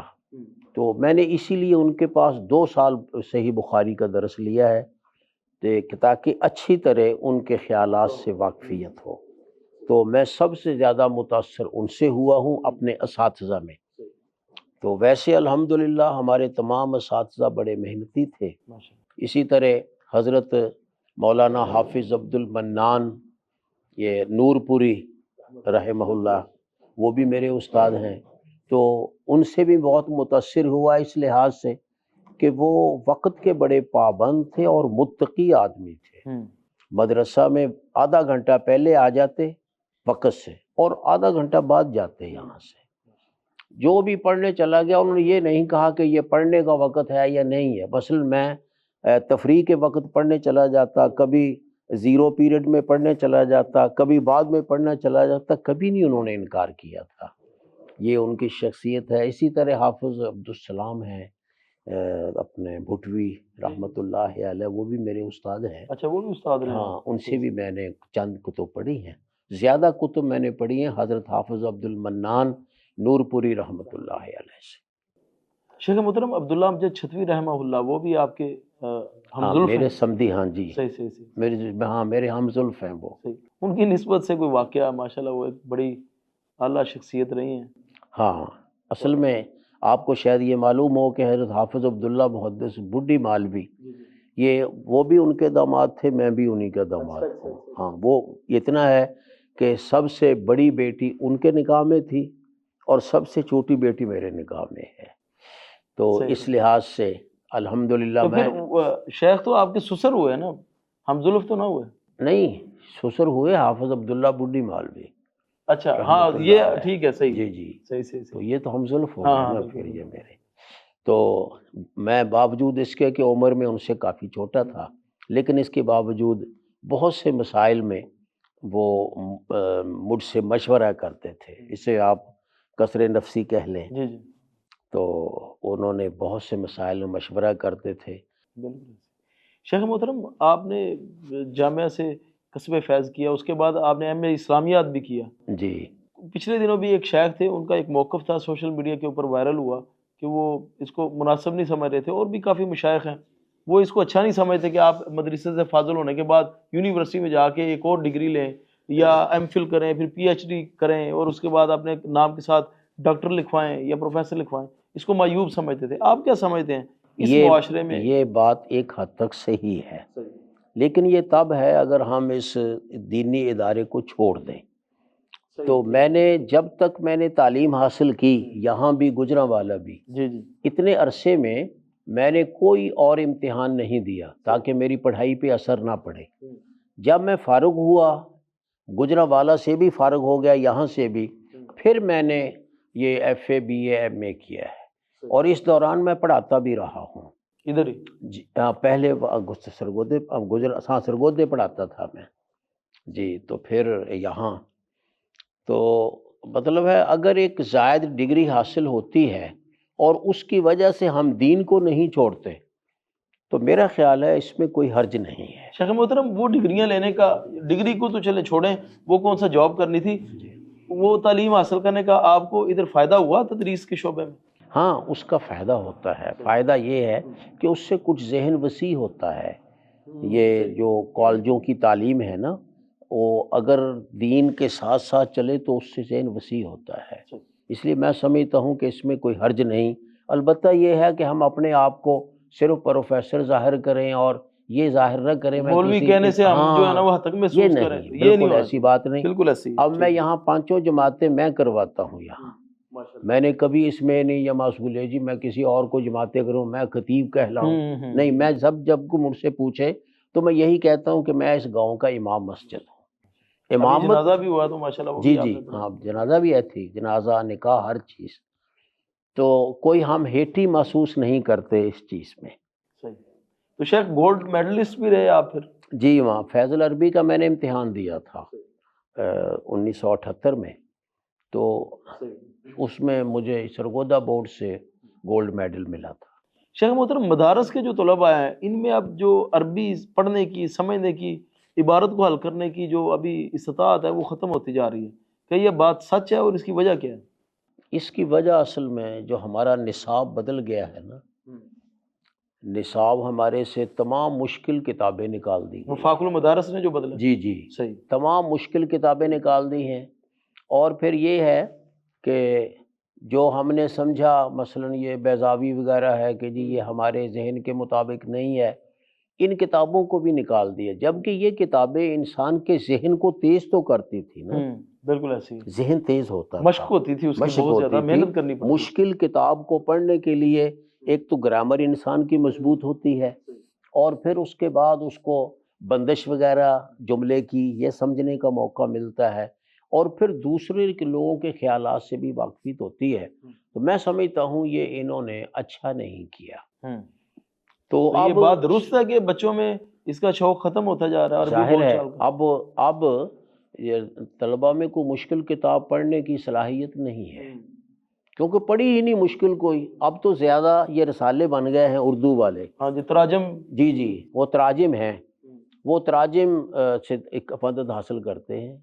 تو میں نے اسی لیے ان کے پاس 2 سال صحیح بخاری کا درس لیا ہے تاکہ اچھی طرح ان کے خیالات سے واقفیت ہو. تو میں سب سے زیادہ متاثر ان سے ہوا ہوں اپنے اساتذہ میں. تو ویسے الحمدللہ ہمارے تمام اساتذہ بڑے محنتی تھے. اسی طرح حضرت مولانا حافظ عبد المنان یہ نور پوری رحمہ اللہ وہ بھی میرے استاد ہیں. تو ان سے بھی بہت متاثر ہوا اس لحاظ سے کہ وہ وقت کے بڑے پابند تھے اور متقی آدمی تھے. مدرسہ میں آدھا گھنٹہ پہلے آ جاتے وقت سے اور آدھا گھنٹہ بعد جاتے یہاں سے. جو بھی پڑھنے چلا گیا انہوں نے یہ نہیں کہا کہ یہ پڑھنے کا وقت ہے یا نہیں ہے. مثلا میں تفریح کے وقت پڑھنے چلا جاتا, کبھی زیرو پیریڈ میں پڑھنے چلا جاتا, کبھی بعد میں پڑھنا چلا جاتا, کبھی نہیں انہوں نے انکار کیا تھا. یہ ان کی شخصیت ہے. اسی طرح حافظ عبدالسلام ہیں اپنے بھٹوی رحمۃ اللہ علیہ, وہ بھی میرے استاد ہیں. اچھا وہ بھی استاد ہیں؟ ہاں, ان سے بھی میں نے چند کتب پڑھی ہیں. زیادہ کتب میں نے پڑھی ہیں حضرت حافظ عبد المنان نور پوری رحمۃ اللہ علیہ سے. شیخ محترم عبداللہ امجد چھتوی رحمہ اللہ وہ بھی آپ کے ہاں میرے سمدھی. ہاں جی صحیح میرے ہم زلف ہیں وہ. ان کی نسبت سے کوئی واقعہ؟ ماشاءاللہ وہ ایک بڑی اعلیٰ شخصیت رہی ہیں. ہاں اصل میں آپ کو شاید یہ معلوم ہو کہ حضرت حافظ عبداللہ محدث بڈھی مالوی یہ وہ بھی ان کے داماد تھے, میں بھی انہی کا داماد ہوں. ہاں وہ اتنا ہے کہ سب سے بڑی بیٹی ان کے نکاح میں تھی اور سب سے چھوٹی بیٹی میرے نکاح میں ہے. تو اس لحاظ سے الحمدللہ تو میں پھر شیخ تو آپ کے سسر ہوئے نا, ہم زلف تو نہ ہوئے؟ نہیں, سسر ہوئے حافظ عبداللہ بڈھی مالوی. اچھا ہاں یہ ٹھیک ہے, صحیح جی صحیح. تو یہ تو ہم زلف ہو گئے نا پھر یہ میرے. تو میں باوجود اس کے کہ عمر میں ان سے کافی چھوٹا تھا, لیکن اس کے باوجود بہت سے مسائل میں وہ مجھ سے مشورہ کرتے تھے. اسے آپ قصر نفسی کہہ لیں. جی تو انہوں نے بہت سے مسائل میں مشورہ کرتے تھے. بالکل. شیخ محترم آپ نے جامعہ سے کسب فیض کیا, اس کے بعد آپ نے ایم اے اسلامیات بھی کیا. جی پچھلے دنوں بھی ایک شیخ تھے, ان کا ایک موقف تھا سوشل میڈیا کے اوپر وائرل ہوا کہ وہ اس کو مناسب نہیں سمجھ رہے تھے, اور بھی کافی مشائخ ہیں وہ اس کو اچھا نہیں سمجھتے کہ آپ مدرسے سے فاضل ہونے کے بعد یونیورسٹی میں جا کے ایک اور ڈگری لیں یا ایم فل کریں, پھر پی ایچ ڈی کریں, اور اس کے بعد اپنے نام کے ساتھ ڈاکٹر لکھوائیں یا پروفیسر لکھوائیں. اس کو معیوب سمجھتے تھے. آپ کیا سمجھتے ہیں اس معاشرے میں؟ یہ بات ایک حد تک صحیح ہے, لیکن یہ تب ہے اگر ہم اس دینی ادارے کو چھوڑ دیں. تو میں نے جب تک میں نے تعلیم حاصل کی یہاں بھی گجرانوالہ بھی, اتنے عرصے میں نے کوئی اور امتحان نہیں دیا تاکہ میری پڑھائی پہ اثر نہ پڑے. جب میں فارغ ہوا, گجرانوالہ سے بھی فارغ ہو گیا, یہاں سے بھی, پھر میں نے یہ F A B A M A کیا ہے, اور اس دوران میں پڑھاتا بھی رہا ہوں ادھر ہی. جی پہلے سرگودے پڑھاتا تھا میں جی, تو پھر یہاں. تو مطلب ہے اگر ایک زائد ڈگری حاصل ہوتی ہے اور اس کی وجہ سے ہم دین کو نہیں چھوڑتے تو میرا خیال ہے اس میں کوئی حرج نہیں ہے. شیخ محترم وہ ڈگریاں لینے کا, ڈگری کو تو چلے چھوڑیں, وہ کون سا جاب کرنی تھی, وہ تعلیم حاصل کرنے کا آپ کو ادھر فائدہ ہوا تدریس کے شعبے میں؟ ہاں اس کا فائدہ ہوتا ہے. فائدہ یہ ہے کہ اس سے کچھ ذہن وسیع ہوتا ہے. یہ جو کالجوں کی تعلیم ہے نا, وہ اگر دین کے ساتھ ساتھ چلے تو اس سے ذہن وسیع ہوتا ہے. اس لیے میں سمجھتا ہوں کہ اس میں کوئی حرج نہیں. البتہ یہ ہے کہ ہم اپنے آپ کو صرف پروفیسر ظاہر کریں اور یہ ظاہر نہ کریں مولوی کہنے سے ہم جو ہے نا وہ حد تک محسوس کریں, یہ نہیں ایسی بات نہیں. بالکل ایسی. اب میں یہاں 5 جماعتیں میں کرواتا ہوں یہاں, میں نے کبھی اس میں نہیں یہ معصول ہے جی میں کسی اور کو جماعتیں کروں, میں خطیب کہلاؤں, نہیں. میں جب کو مجھ سے پوچھے تو میں یہی کہتا ہوں کہ میں اس گاؤں کا امام مسجد ہوں. امامت جنازہ بھی ہوا تو ماشاءاللہ جی ہاں جنازہ بھی ہے تھی, جنازہ نکاح ہر چیز. تو کوئی ہم ہیٹی محسوس نہیں کرتے اس چیز میں. صحیح. تو شیخ گولڈ میڈلسٹ بھی رہے آپ پھر؟ جی وہاں فیض العربی کا میں نے امتحان دیا تھا 1978 میں, تو اس میں مجھے سرگودا بورڈ سے گولڈ میڈل ملا تھا. شیخ محترم مدارس کے جو طلباء ہیں ان میں اب جو عربی پڑھنے کی سمجھنے کی عبارت کو حل کرنے کی جو ابھی استطاعت ہے وہ ختم ہوتی جا رہی ہے، کہ یہ بات سچ ہے اور اس کی وجہ کیا ہے؟ اس کی وجہ اصل میں جو ہمارا نصاب بدل گیا ہے نا، نصاب ہمارے سے تمام مشکل کتابیں نکال دی گئی۔ وفاق المدارس نے جو بدلا، جی جی، صحیح، تمام مشکل کتابیں نکال دی ہیں، اور پھر یہ ہے کہ جو ہم نے سمجھا مثلا یہ بیضاوی وغیرہ ہے کہ جی یہ ہمارے ذہن کے مطابق نہیں ہے، ان کتابوں کو بھی نکال دیا، جبکہ یہ کتابیں انسان کے ذہن کو تیز تو کرتی تھی نا، بالکل ایسی ذہن تیز ہوتا مشق تھا، ہوتی تھی، اس کی مشق بہت زیادہ ہوتی تھی، محنت کرنی پڑتی تھی۔ مشکل کتاب کو پڑھنے کے لیے ایک تو گرامر انسان کی مضبوط ہوتی ہے، اور پھر اس کے بعد اس کو بندش وغیرہ جملے کی یہ سمجھنے کا موقع ملتا ہے، اور پھر دوسرے کے لوگوں کے خیالات سے بھی واقفیت ہوتی ہے۔ تو میں سمجھتا ہوں یہ انہوں نے اچھا نہیں کیا۔ تو یہ اب بات درست ہے کہ بچوں میں اس کا شوق ختم ہوتا جا رہا ہے، عربی ظاہر بول ہے چال کا۔ اب یہ طلباء میں کوئی مشکل کتاب پڑھنے کی صلاحیت نہیں ہے، کیونکہ پڑھی ہی نہیں مشکل کوئی۔ اب تو زیادہ یہ رسالے بن گئے ہیں اردو والے، ہاں جی، تراجم، جی جی، وہ تراجم ہیں، وہ تراجم سے ایک مدد حاصل کرتے ہیں۔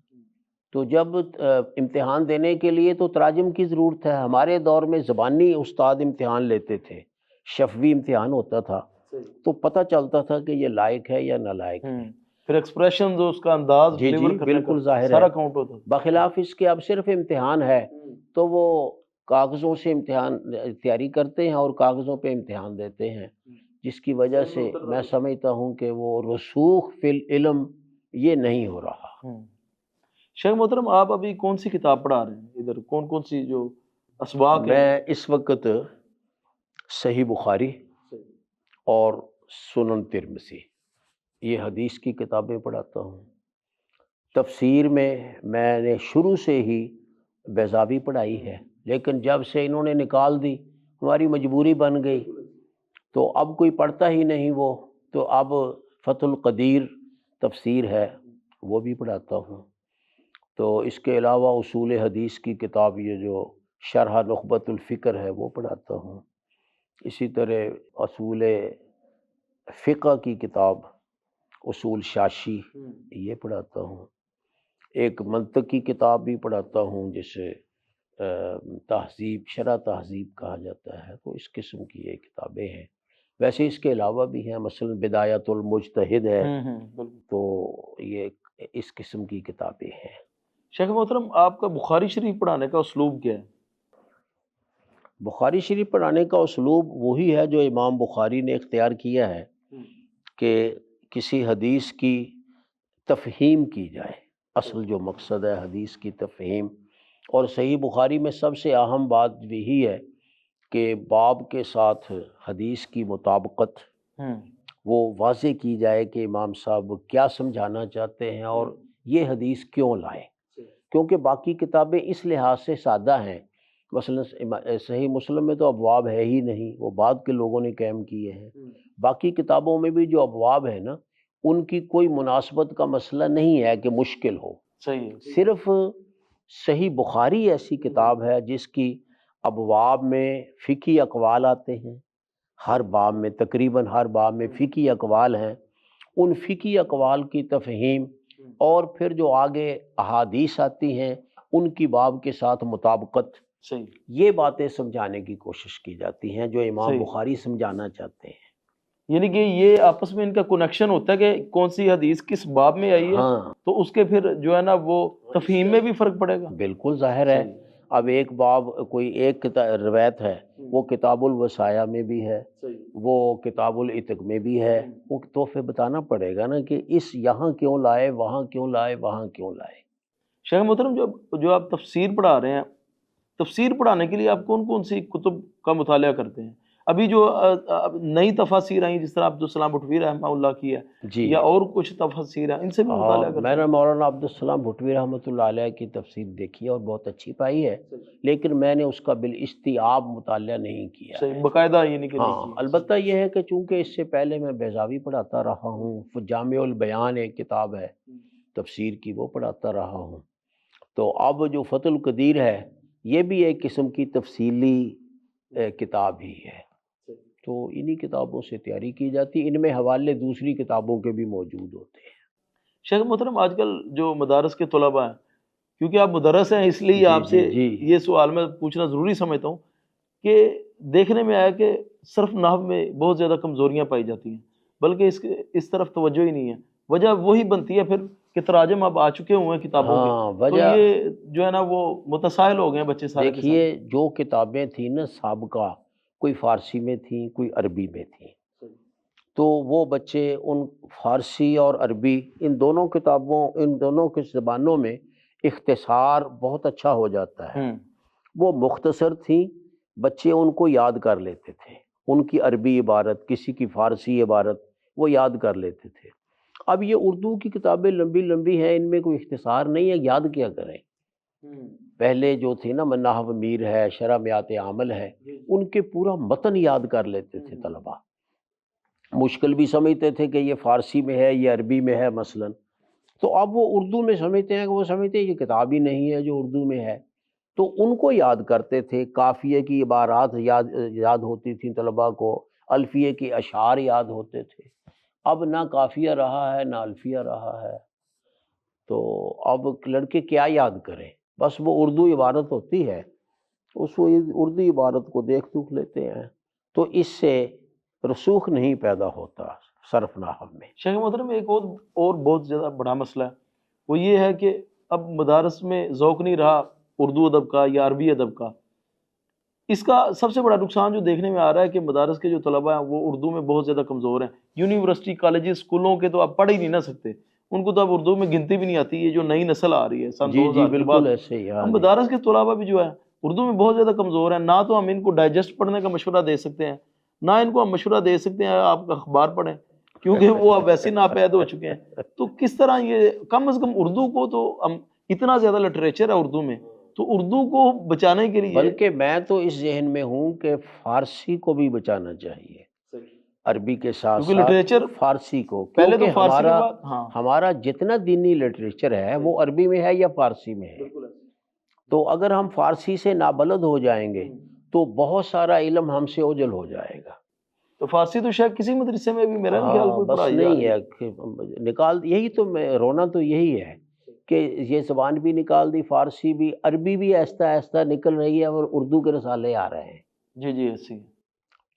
تو جب امتحان دینے کے لیے تو تراجم کی ضرورت ہے۔ ہمارے دور میں زبانی استاد امتحان لیتے تھے، شفوی امتحان ہوتا تھا، تو پتہ چلتا تھا کہ یہ لائق ہے یا نالائق ہے۔ پھر ایکسپریشن جو اس کا انداز جی ڈیلیور جی، کرنے بالکل کا ظاہر سارا ہے، کاؤنٹ ہوتا تھا۔ بخلاف اس کے اب صرف امتحان ہے تو وہ کاغذوں سے امتحان تیاری کرتے ہیں اور کاغذوں پہ امتحان دیتے ہیں، جس کی وجہ سے میں سمجھتا ہوں کہ وہ رسوخ فی العلم یہ نہیں ہو رہا۔ شیخ محترم، آپ ابھی کون سی کتاب پڑھا رہے ہیں ادھر؟ کون کون سی جو اسباق ہیں؟ میں اس وقت صحیح بخاری اور سنن ترمذی یہ حدیث کی کتابیں پڑھاتا ہوں۔ تفسیر میں نے شروع سے ہی بیضاوی پڑھائی ہے، لیکن جب سے انہوں نے نکال دی ہماری مجبوری بن گئی، تو اب کوئی پڑھتا ہی نہیں وہ، تو اب فتح القدیر تفسیر ہے وہ بھی پڑھاتا ہوں۔ تو اس کے علاوہ اصول حدیث کی کتاب یہ جو شرح نخبۃ الفکر ہے وہ پڑھاتا ہوں۔ اسی طرح اصول فقہ کی کتاب اصول شاشی یہ پڑھاتا ہوں۔ ایک منطق کی کتاب بھی پڑھاتا ہوں جسے تہذیب، شرح تہذیب کہا جاتا ہے، تو اس قسم کی یہ کتابیں ہیں۔ ویسے اس کے علاوہ بھی ہیں، مثلا بدایت المجتہد ہے، تو یہ اس قسم کی کتابیں ہیں۔ شیخ محترم، آپ کا بخاری شریف پڑھانے کا اسلوب کیا ہے؟ بخاری شریف پڑھانے کا اسلوب وہی ہے جو امام بخاری نے اختیار کیا ہے کہ کسی حدیث کی تفہیم کی جائے۔ اصل جو مقصد ہے حدیث کی تفہیم، اور صحیح بخاری میں سب سے اہم بات یہی ہے کہ باب کے ساتھ حدیث کی مطابقت وہ واضح کی جائے کہ امام صاحب کیا سمجھانا چاہتے ہیں اور یہ حدیث کیوں لائے، کیونکہ باقی کتابیں اس لحاظ سے سادہ ہیں۔ مثلا صحیح مسلم میں تو ابواب ہے ہی نہیں، وہ بعد کے لوگوں نے قائم کیے ہیں۔ باقی کتابوں میں بھی جو ابواب ہیں نا، ان کی کوئی مناسبت کا مسئلہ نہیں ہے کہ مشکل ہو۔ صرف صحیح بخاری ایسی کتاب ہے جس کی ابواب میں فقہی اقوال آتے ہیں، ہر باب میں تقریباً ہر باب میں فقہی اقوال ہیں، ان فقہی اقوال کی تفہیم اور پھر جو آگے احادیث آتی ہیں ان کی باب کے ساتھ مطابقت، یہ باتیں سمجھانے کی کوشش کی جاتی ہیں جو امام بخاری سمجھانا چاہتے ہیں۔ یعنی کہ یہ آپس میں ان کا کنیکشن ہوتا ہے کہ کون سی حدیث کس باب میں آئی ہے، تو اس کے پھر جو ہے نا وہ تفہیم میں بھی فرق پڑے گا۔ بالکل ظاہر ہے، اب ایک باب کوئی ایک روایت ہے وہ کتاب الوصایا میں بھی ہے، وہ کتاب العتق میں بھی ہے، وہ تو پھر بتانا پڑے گا نا کہ اس یہاں کیوں لائے، وہاں کیوں لائے، وہاں کیوں لائے۔ شیخ محترم، جو آپ تفسیر پڑھا رہے ہیں، تفسیر پڑھانے کے لیے آپ کون کون سی کتب کا مطالعہ کرتے ہیں؟ ابھی جو نئی تفاسیر آئیں جس طرح عبدالسلام بھٹوی رحمہ اللہ کی ہے، جی، یا اور کچھ تفاسیر ہیں، ان سے بھی مطالعہ کرتے ہیں؟ میں نے مولانا عبدالسلام بھٹوی رحمۃ اللہ علیہ کی تفسیر دیکھی ہے اور بہت اچھی پائی ہے، لیکن میں نے اس کا بالاستیعاب مطالعہ نہیں کیا ہے باقاعدہ یعنی کہ ہاں، البتہ یہ ہے کہ چونکہ اس سے پہلے میں بیضاوی پڑھاتا رہا ہوں، جامع البیان ایک کتاب ہے تفسیر کی وہ پڑھاتا رہا ہوں، تو اب جو فتح القدیر ہے یہ بھی ایک قسم کی تفصیلی کتاب ہی ہے، تو انہی کتابوں سے تیاری کی جاتی، ان میں حوالے دوسری کتابوں کے بھی موجود ہوتے ہیں۔ شیخ محترم آج کل جو مدارس کے طلباء ہیں، کیونکہ آپ مدرس ہیں اس لیے آپ سے یہ سوال میں پوچھنا ضروری سمجھتا ہوں کہ دیکھنے میں آیا کہ صرف نحو میں بہت زیادہ کمزوریاں پائی جاتی ہیں، بلکہ اس طرف توجہ ہی نہیں ہے. وجہ وہی بنتی ہے پھر کہ تراجم اب آ چکے ہوئے ہیں کتابوں کے، تو یہ جو ہے نا وہ متساہل ہو گئے ہیں بچے سارے. دیکھیے جو کتابیں تھیں نا سابقہ، کوئی فارسی میں تھیں کوئی عربی میں تھیں، تو وہ بچے ان فارسی اور عربی ان دونوں کتابوں ان دونوں کی زبانوں میں اختصار بہت اچھا ہو جاتا ہے. وہ مختصر تھیں، بچے ان کو یاد کر لیتے تھے، ان کی عربی عبارت کسی کی فارسی عبارت وہ یاد کر لیتے تھے. اب یہ اردو کی کتابیں لمبی لمبی ہیں، ان میں کوئی اختصار نہیں ہے، یاد کیا کریں. پہلے جو تھی نا نحو میر ہے، شرح میات عامل ہے، ان کے پورا متن یاد کر لیتے تھے طلباء. مشکل بھی سمجھتے تھے کہ یہ فارسی میں ہے یہ عربی میں ہے مثلا، تو اب وہ اردو میں سمجھتے ہیں کہ وہ سمجھتے ہیں یہ کتاب ہی نہیں ہے جو اردو میں ہے، تو ان کو یاد کرتے تھے. قافیے کی عبارات یاد ہوتی تھیں طلباء کو، الفیے کی اشعار یاد ہوتے تھے. اب نہ قافیہ رہا ہے نہ الفیہ رہا ہے، تو اب لڑکے کیا یاد کریں؟ بس وہ اردو عبارت ہوتی ہے، اس اردو عبارت کو دیکھ دکھ لیتے ہیں، تو اس سے رسوخ نہیں پیدا ہوتا صرف نحو میں. شیخ محترم ایک اور بہت زیادہ بڑا مسئلہ ہے، وہ یہ ہے کہ اب مدارس میں ذوق نہیں رہا اردو ادب کا یا عربی ادب کا. اس کا سب سے بڑا نقصان جو دیکھنے میں آ رہا ہے کہ مدارس کے جو طلباء ہیں وہ اردو میں بہت زیادہ کمزور ہیں. یونیورسٹی کالجز اسکولوں کے تو آپ پڑھ ہی نہیں نہ سکتے، ان کو تو اب اردو میں گنتی بھی نہیں آتی. یہ جو نئی نسل آ رہی ہے سن 2000 کے بعد، ایسے ہی مدارس کے طلباء بھی جو ہے اردو میں بہت زیادہ کمزور ہیں. نہ تو ہم ان کو ڈائجسٹ پڑھنے کا مشورہ دے سکتے ہیں، نہ ان کو ہم مشورہ دے سکتے ہیں آپ اخبار پڑھیں، کیونکہ وہ اب ویسے ناپید ہو چکے ہیں. تو کس طرح یہ کم از کم اردو کو تو ہم اتنا زیادہ لٹریچر ہے اردو میں، تو اردو کو بچانے کے لیے، بلکہ میں تو اس ذہن میں ہوں کہ فارسی کو بھی بچانا چاہیے عربی کے ساتھ لٹریچر فارسی کو، پہلے تو کیونکہ ہمارا جتنا دینی لٹریچر ہے وہ عربی میں ہے یا فارسی میں ہے. تو اگر ہم فارسی سے نابلد ہو جائیں گے تو بہت سارا علم ہم سے اوجھل ہو جائے گا. تو فارسی تو شاید کسی مدرسے میں بھی میرا خیال کوئی بس نہیں ہے نکال، یہی تو میں رونا تو یہی ہے کہ یہ زبان بھی نکال دی، فارسی بھی، عربی بھی آہستہ آہستہ نکل رہی ہے اور اردو کے رسالے آ رہے ہیں. جی ایسی.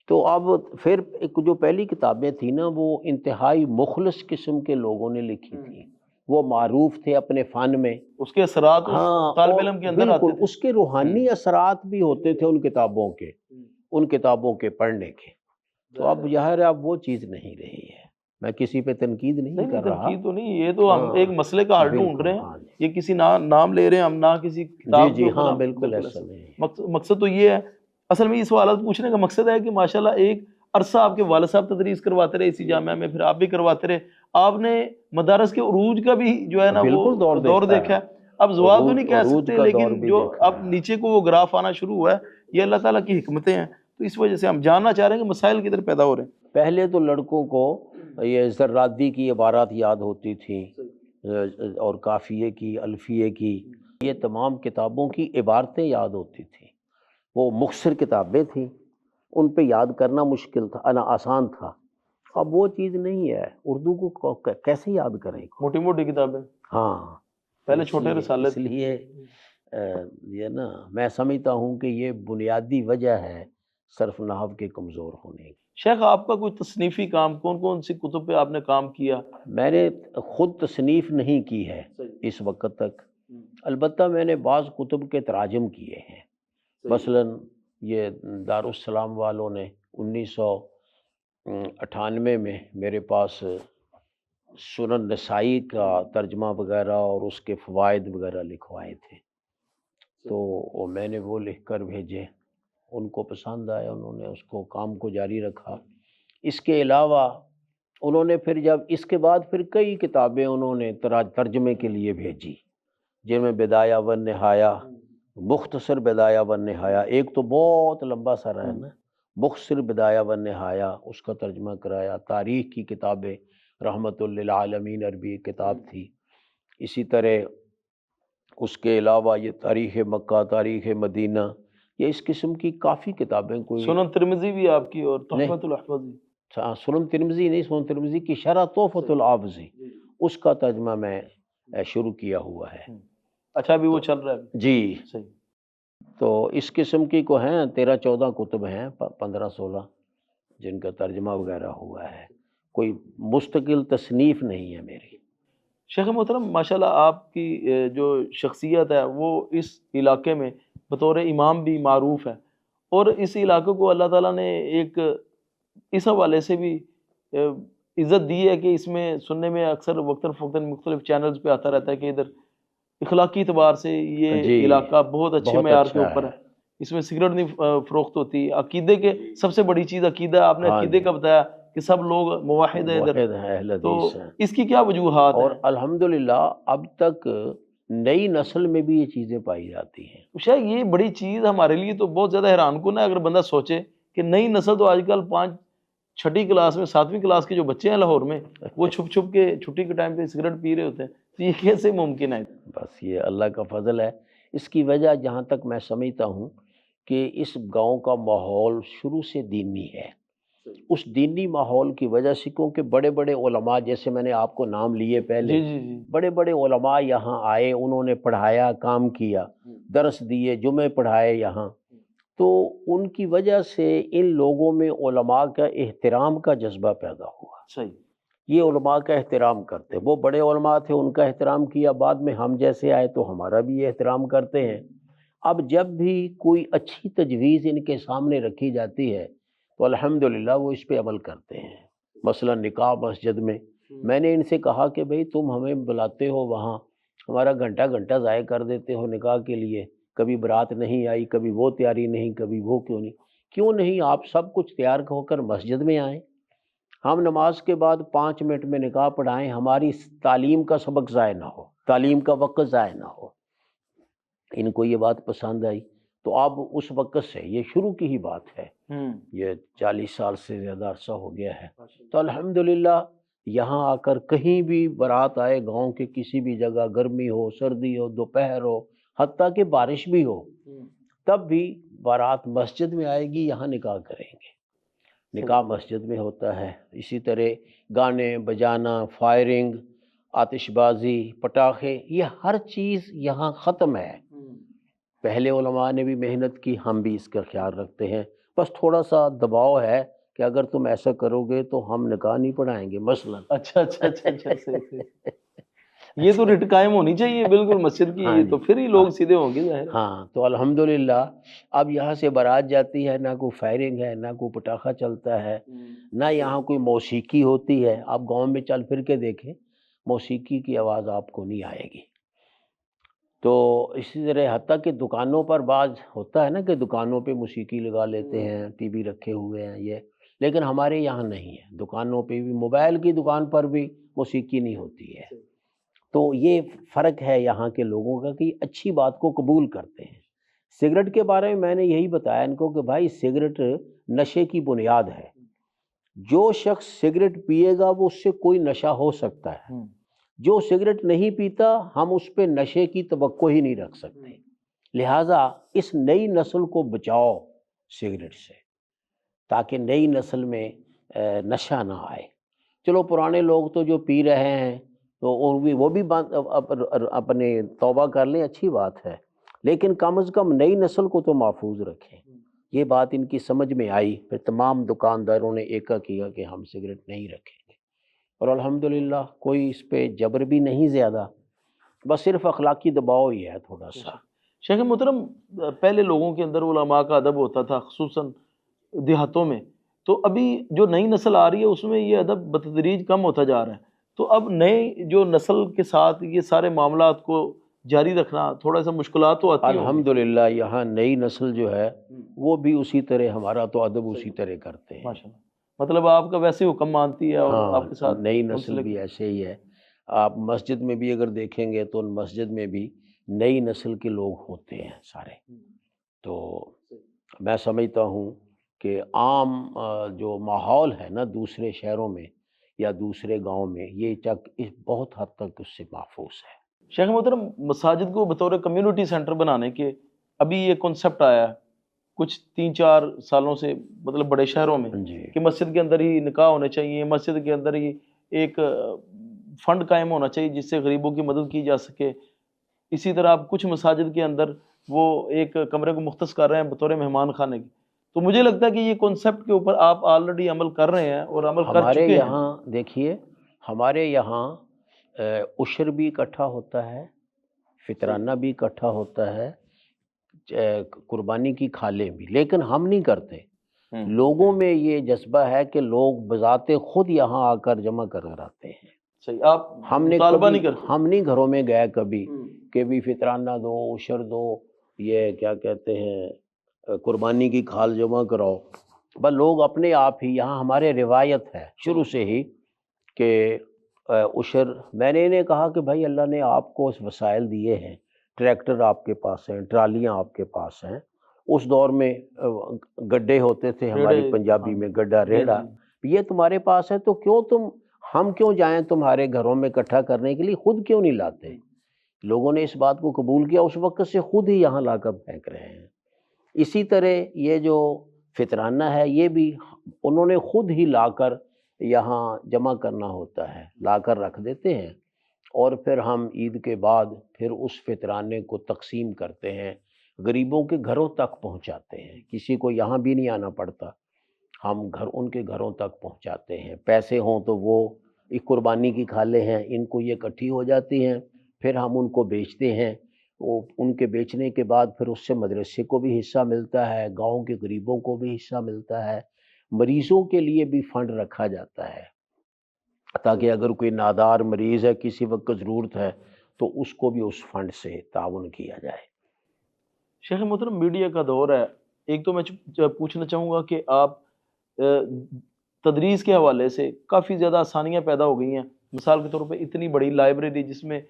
تو اب پھر جو پہلی کتابیں تھیں نا وہ انتہائی مخلص قسم کے لوگوں نے لکھی تھیں، وہ معروف تھے اپنے فن میں، اس کے اثرات طالب علم کے اندر آتے تھے، اس کے روحانی اثرات بھی ہوتے تھے ان کتابوں کے پڑھنے کے. تو اب ظاہر ہے اب وہ چیز نہیں رہی ہے. میں کسی پہ تنقید نہیں کر رہا، تنقید تو نہیں، یہ تو ہم ایک مسئلے کا حل ڈھونڈ رہے ہیں. یہ کسی نام لے رہے ہیں ہم، نہ کسی کتاب. جی ہاں بالکل ایسا نہیں. مقصد تو یہ ہے، اصل میں یہ سوالات پوچھنے کا مقصد ہے کہ ماشاءاللہ ایک عرصہ آپ کے والد صاحب تدریس کرواتے رہے اسی جامعہ میں، پھر آپ بھی کرواتے رہے، آپ نے مدارس کے عروج کا بھی جو ہے نا وہ دور دیکھا ہے. اب زوال تو نہیں کہہ سکتے، لیکن جو اب نیچے کو وہ گراف آنا شروع ہوا ہے، یہ اللہ تعالیٰ کی حکمتیں ہیں. تو اس وجہ سے ہم جاننا چاہ رہے ہیں کہ مسائل کدھر پیدا ہو رہے ہیں. پہلے تو لڑکوں کو یہ زرادی کی عبارات یاد ہوتی تھیں، اور قافیے کی، الفیے کی، یہ تمام کتابوں کی عبارتیں یاد ہوتی تھیں. وہ مختصر کتابیں تھیں، ان پہ یاد کرنا مشکل تھا، آسان تھا. اب وہ چیز نہیں ہے. اردو کو کیسے یاد کریں؟ موٹی موٹی کتابیں، ہاں پہلے چھوٹے رسالے. اس لیے یہ نا میں سمجھتا ہوں کہ یہ بنیادی وجہ ہے صرف نحو کے کمزور ہونے کی. شیخ آپ کا کوئی تصنیفی کام، کون سی کتب پہ آپ نے کام کیا؟ میں نے خود تصنیف نہیں کی ہے اس وقت تک، البتہ میں نے بعض کتب کے تراجم کیے ہیں. مثلا یہ دارالسلام والوں نے 1998 میں میرے پاس سنن نسائی کا ترجمہ وغیرہ اور اس کے فوائد وغیرہ لکھوائے تھے، تو میں نے وہ لکھ کر بھیجے. ان کو پسند آیا، انہوں نے اس کو کام کو جاری رکھا. اس کے علاوہ انہوں نے پھر جب اس کے بعد پھر کئی کتابیں انہوں نے ترجمے کے لیے بھیجی، جن میں بدایہ و نہایہ، مختصر بدایہ و نہایہ، ایک تو بہت لمبا سر ہے نا، مختصر بدایہ و نہایہ، اس کا ترجمہ کرایا. تاریخ کی کتابیں، رحمت للعالمین عربی کتاب تھی. اسی طرح اس کے علاوہ یہ تاریخ مکہ، تاریخ مدینہ، یہ اس قسم کی کافی کتابیں. کوئی سنن ترمذی بھی آپ کی، اور تحفۃ الاحفظی. سنن ترمذی نہیں، سنن ترمذی کی شرح تحفۃ الحافظی، اس کا ترجمہ میں شروع کیا ہوا ہے۔ اچھا ابھی وہ چل رہا ہے؟ جی صحیح۔ تو اس قسم کی کو ہیں 13-14 کتب ہیں، 15-16 جن کا ترجمہ وغیرہ ہوا ہے، کوئی مستقل تصنیف نہیں ہے میری۔ شیخ محترم ماشاءاللہ آپ کی جو شخصیت ہے وہ اس علاقے میں بطور امام بھی معروف ہے، اور اس علاقے کو اللہ تعالیٰ نے ایک اس حوالے سے بھی عزت دی ہے کہ اس میں سننے میں اکثر وقتاً فوقتاً مختلف چینلز پہ آتا رہتا ہے کہ ادھر اخلاقی اعتبار سے یہ علاقہ بہت اچھے معیار کے اوپر ہے، اس میں سگریٹ نہیں فروخت ہوتی، عقیدے کے سب سے بڑی چیز عقیدہ، آپ نے عقیدے کا بتایا کہ سب لوگ موحد ہیں ادھر، تو اس کی کیا وجوہات ہیں؟ اور الحمدللہ اب تک نئی نسل میں بھی یہ چیزیں پائی جاتی ہیں۔ شاید یہ بڑی چیز ہمارے لیے تو بہت زیادہ حیران کن ہے اگر بندہ سوچے کہ نئی نسل تو آج کل 6ٹھی کلاس میں 7ویں کلاس کے جو بچے ہیں لاہور میں، وہ چھپ چھپ کے چھٹی کے ٹائم پہ سگریٹ پی رہے ہوتے ہیں، تو یہ کیسے ممکن ہے؟ بس یہ اللہ کا فضل ہے۔ اس کی وجہ جہاں تک میں سمجھتا ہوں کہ اس گاؤں کا ماحول شروع سے دینی ہے، اس دینی ماحول کی وجہ سے، کیونکہ بڑے بڑے علماء، جیسے میں نے آپ کو نام لیے پہلے، بڑے بڑے علماء یہاں آئے، انہوں نے پڑھایا، کام کیا، درس دیے، جمعے پڑھائے یہاں، تو ان کی وجہ سے ان لوگوں میں علماء کا احترام کا جذبہ پیدا ہوا۔ صحیح، یہ علماء کا احترام کرتے، وہ بڑے علماء تھے، ان کا احترام کیا، بعد میں ہم جیسے آئے تو ہمارا بھی یہ احترام کرتے ہیں۔ اب جب بھی کوئی اچھی تجویز ان کے سامنے رکھی جاتی ہے تو الحمدللہ وہ اس پہ عمل کرتے ہیں۔ مثلا نکاح مسجد میں نے ان سے کہا کہ بھئی تم ہمیں بلاتے ہو وہاں، ہمارا گھنٹہ گھنٹہ ضائع کر دیتے ہو نکاح کے لیے، کبھی برات نہیں آئی، کبھی وہ تیاری نہیں، کبھی وہ کیوں نہیں آپ سب کچھ تیار ہو کر مسجد میں آئیں، ہم نماز کے بعد 5 منٹ میں نکاح پڑھائیں، ہماری تعلیم کا سبق ضائع نہ ہو، تعلیم کا وقت ضائع نہ ہو۔ ان کو یہ بات پسند آئی، تو اب اس وقت سے، یہ شروع کی ہی بات ہے، یہ 40 سال سے زیادہ عرصہ ہو گیا ہے، تو الحمدللہ یہاں آ کر کہیں بھی برات آئے، گاؤں کے کسی بھی جگہ، گرمی ہو، سردی ہو، دوپہر ہو، حتیٰ کہ بارش بھی ہو، تب بھی بارات مسجد میں آئے گی، یہاں نکاح کریں گے، نکاح مسجد میں ہوتا ہے۔ اسی طرح گانے بجانا، فائرنگ، آتش بازی، پٹاخے، یہ ہر چیز یہاں ختم ہے۔ پہلے علماء نے بھی محنت کی، ہم بھی اس کا خیال رکھتے ہیں، بس تھوڑا سا دباؤ ہے کہ اگر تم ایسا کرو گے تو ہم نکاح نہیں پڑھائیں گے مثلا۔ اچھا، صحیح۔ یہ تو رٹ قائم ہونی چاہیے بالکل مسجد کی، یہ تو پھر ہی لوگ سیدھے ہوں گے ظاہر۔ ہاں، تو الحمدللہ اب یہاں سے بارات جاتی ہے، نہ کوئی فائرنگ ہے، نہ کوئی پٹاخہ چلتا ہے، نہ یہاں کوئی موسیقی ہوتی ہے۔ آپ گاؤں میں چل پھر کے دیکھیں، موسیقی کی آواز آپ کو نہیں آئے گی۔ تو اسی طرح حتیٰ کہ دکانوں پر بعض ہوتا ہے نا کہ دکانوں پہ موسیقی لگا لیتے ہیں، ٹی وی رکھے ہوئے ہیں یہ، لیکن ہمارے یہاں نہیں ہے، دکانوں پہ بھی، موبائل کی دکان پر بھی موسیقی نہیں ہوتی ہے۔ تو یہ فرق ہے یہاں کے لوگوں کا کہ اچھی بات کو قبول کرتے ہیں۔ سگریٹ کے بارے میں نے یہی بتایا ان کو کہ بھائی سگریٹ نشے کی بنیاد ہے، جو شخص سگریٹ پیے گا وہ اس سے کوئی نشہ ہو سکتا ہے، جو سگریٹ نہیں پیتا ہم اس پہ نشے کی توقع ہی نہیں رکھ سکتے، لہٰذا اس نئی نسل کو بچاؤ سگریٹ سے، تاکہ نئی نسل میں نشہ نہ آئے۔ چلو پرانے لوگ تو جو پی رہے ہیں تو وہ بھی اپنے توبہ کر لیں، اچھی بات ہے، لیکن کم از کم نئی نسل کو تو محفوظ رکھیں۔ یہ بات ان کی سمجھ میں آئی، پھر تمام دکانداروں نے ایکا کیا کہ ہم سگریٹ نہیں رکھیں گے، اور الحمدللہ کوئی اس پہ جبر بھی نہیں زیادہ، بس صرف اخلاقی دباؤ ہی ہے تھوڑا سا۔ شیخ محترم پہلے لوگوں کے اندر علماء کا ادب ہوتا تھا، خصوصاً دیہاتوں میں، تو ابھی جو نئی نسل آ رہی ہے اس میں یہ ادب بتدریج کم ہوتا جا رہا ہے، تو اب نئے جو نسل کے ساتھ یہ سارے معاملات کو جاری رکھنا تھوڑا سا مشکلات تو آتی ہیں۔ الحمدللہ یہاں نئی نسل جو ہے وہ بھی اسی طرح ہمارا تو ادب اسی طرح کرتے ہیں، ماشاءاللہ، مطلب آپ کا ویسے حکم مانتی ہے اور آپ کے ساتھ نئی نسل بھی ایسے ہی ہے۔ آپ مسجد میں بھی اگر دیکھیں گے تو مسجد میں بھی نئی نسل کے لوگ ہوتے ہیں سارے، تو میں سمجھتا ہوں کہ عام جو ماحول ہے نا دوسرے شہروں میں یا دوسرے گاؤں میں، یہ بہت حد تک اس سے محفوظ ہے۔ شیخ محترم مساجد کو بطور کمیونٹی سینٹر بنانے کے ابھی یہ کنسپٹ آیا ہے کچھ 3-4 سالوں سے، مطلب بڑے شہروں میں، کہ مسجد کے اندر ہی نکاح ہونے چاہیے، مسجد کے اندر ہی ایک فنڈ قائم ہونا چاہیے جس سے غریبوں کی مدد کی جا سکے. اسی طرح آپ کچھ مساجد کے اندر وہ ایک کمرے کو مختص کر رہے ہیں بطور مہمان خانے کی. تو مجھے لگتا ہے کہ یہ کنسیپٹ کے اوپر آپ آلریڈی عمل کر رہے ہیں اور عمل کر ہمارے چکے ہیں. یہاں دیکھیے، ہمارے یہاں عشر بھی اکٹھا ہوتا ہے، فطرانہ بھی اکٹھا ہوتا ہے، قربانی کی کھالیں بھی، لیکن ہم نہیں کرتے. لوگوں میں یہ جذبہ ہے کہ لوگ بذات خود یہاں آ کر جمع کر آتے ہیں. صحیح. آپ ہم نے مطالبہ نہیں کرتے. ہم نہیں گھروں میں گئے کبھی کہ بھی فطرانہ دو، عشر دو، یہ کیا کہتے ہیں قربانی کی کھال جمع کراؤ. بس لوگ اپنے آپ ہی، یہاں ہمارے روایت ہے شروع سے ہی کہ عشر، میں نے انہیں کہا کہ بھائی اللہ نے آپ کو اس وسائل دیے ہیں، ٹریکٹر آپ کے پاس ہیں، ٹرالیاں آپ کے پاس ہیں. اس دور میں گڈھے ہوتے تھے، ہماری پنجابی میں گڈھا ریڑھا، یہ تمہارے پاس ہے، تو ہم کیوں جائیں تمہارے گھروں میں اکٹھا کرنے کے لیے، خود کیوں نہیں لاتے؟ لوگوں نے اس بات کو قبول کیا، اس وقت سے خود ہی یہاں لا کر پھینک رہے ہیں. اسی طرح یہ جو فطرانہ ہے یہ بھی انہوں نے خود ہی لا کر یہاں جمع کرنا ہوتا ہے، لا کر رکھ دیتے ہیں، اور پھر ہم عید کے بعد پھر اس فطرانے کو تقسیم کرتے ہیں، غریبوں کے گھروں تک پہنچاتے ہیں. کسی کو یہاں بھی نہیں آنا پڑتا، ہم ان کے گھروں تک پہنچاتے ہیں. پیسے ہوں تو وہ ایک قربانی کی کھالیں ہیں، ان کو یہ اکٹھی ہو جاتی ہیں، پھر ہم ان کو بیچتے ہیں. وہ ان کے بیچنے کے بعد پھر اس سے مدرسے کو بھی حصہ ملتا ہے، گاؤں کے غریبوں کو بھی حصہ ملتا ہے، مریضوں کے لیے بھی فنڈ رکھا جاتا ہے تاکہ اگر کوئی نادار مریض ہے، کسی وقت ضرورت ہے، تو اس کو بھی اس فنڈ سے تعاون کیا جائے. شیخ محترم، میڈیا کا دور ہے، ایک تو میں پوچھنا چاہوں گا کہ آپ تدریس کے حوالے سے کافی زیادہ آسانیاں پیدا ہو گئی ہیں. مثال کے طور پہ اتنی بڑی لائبریری جس میں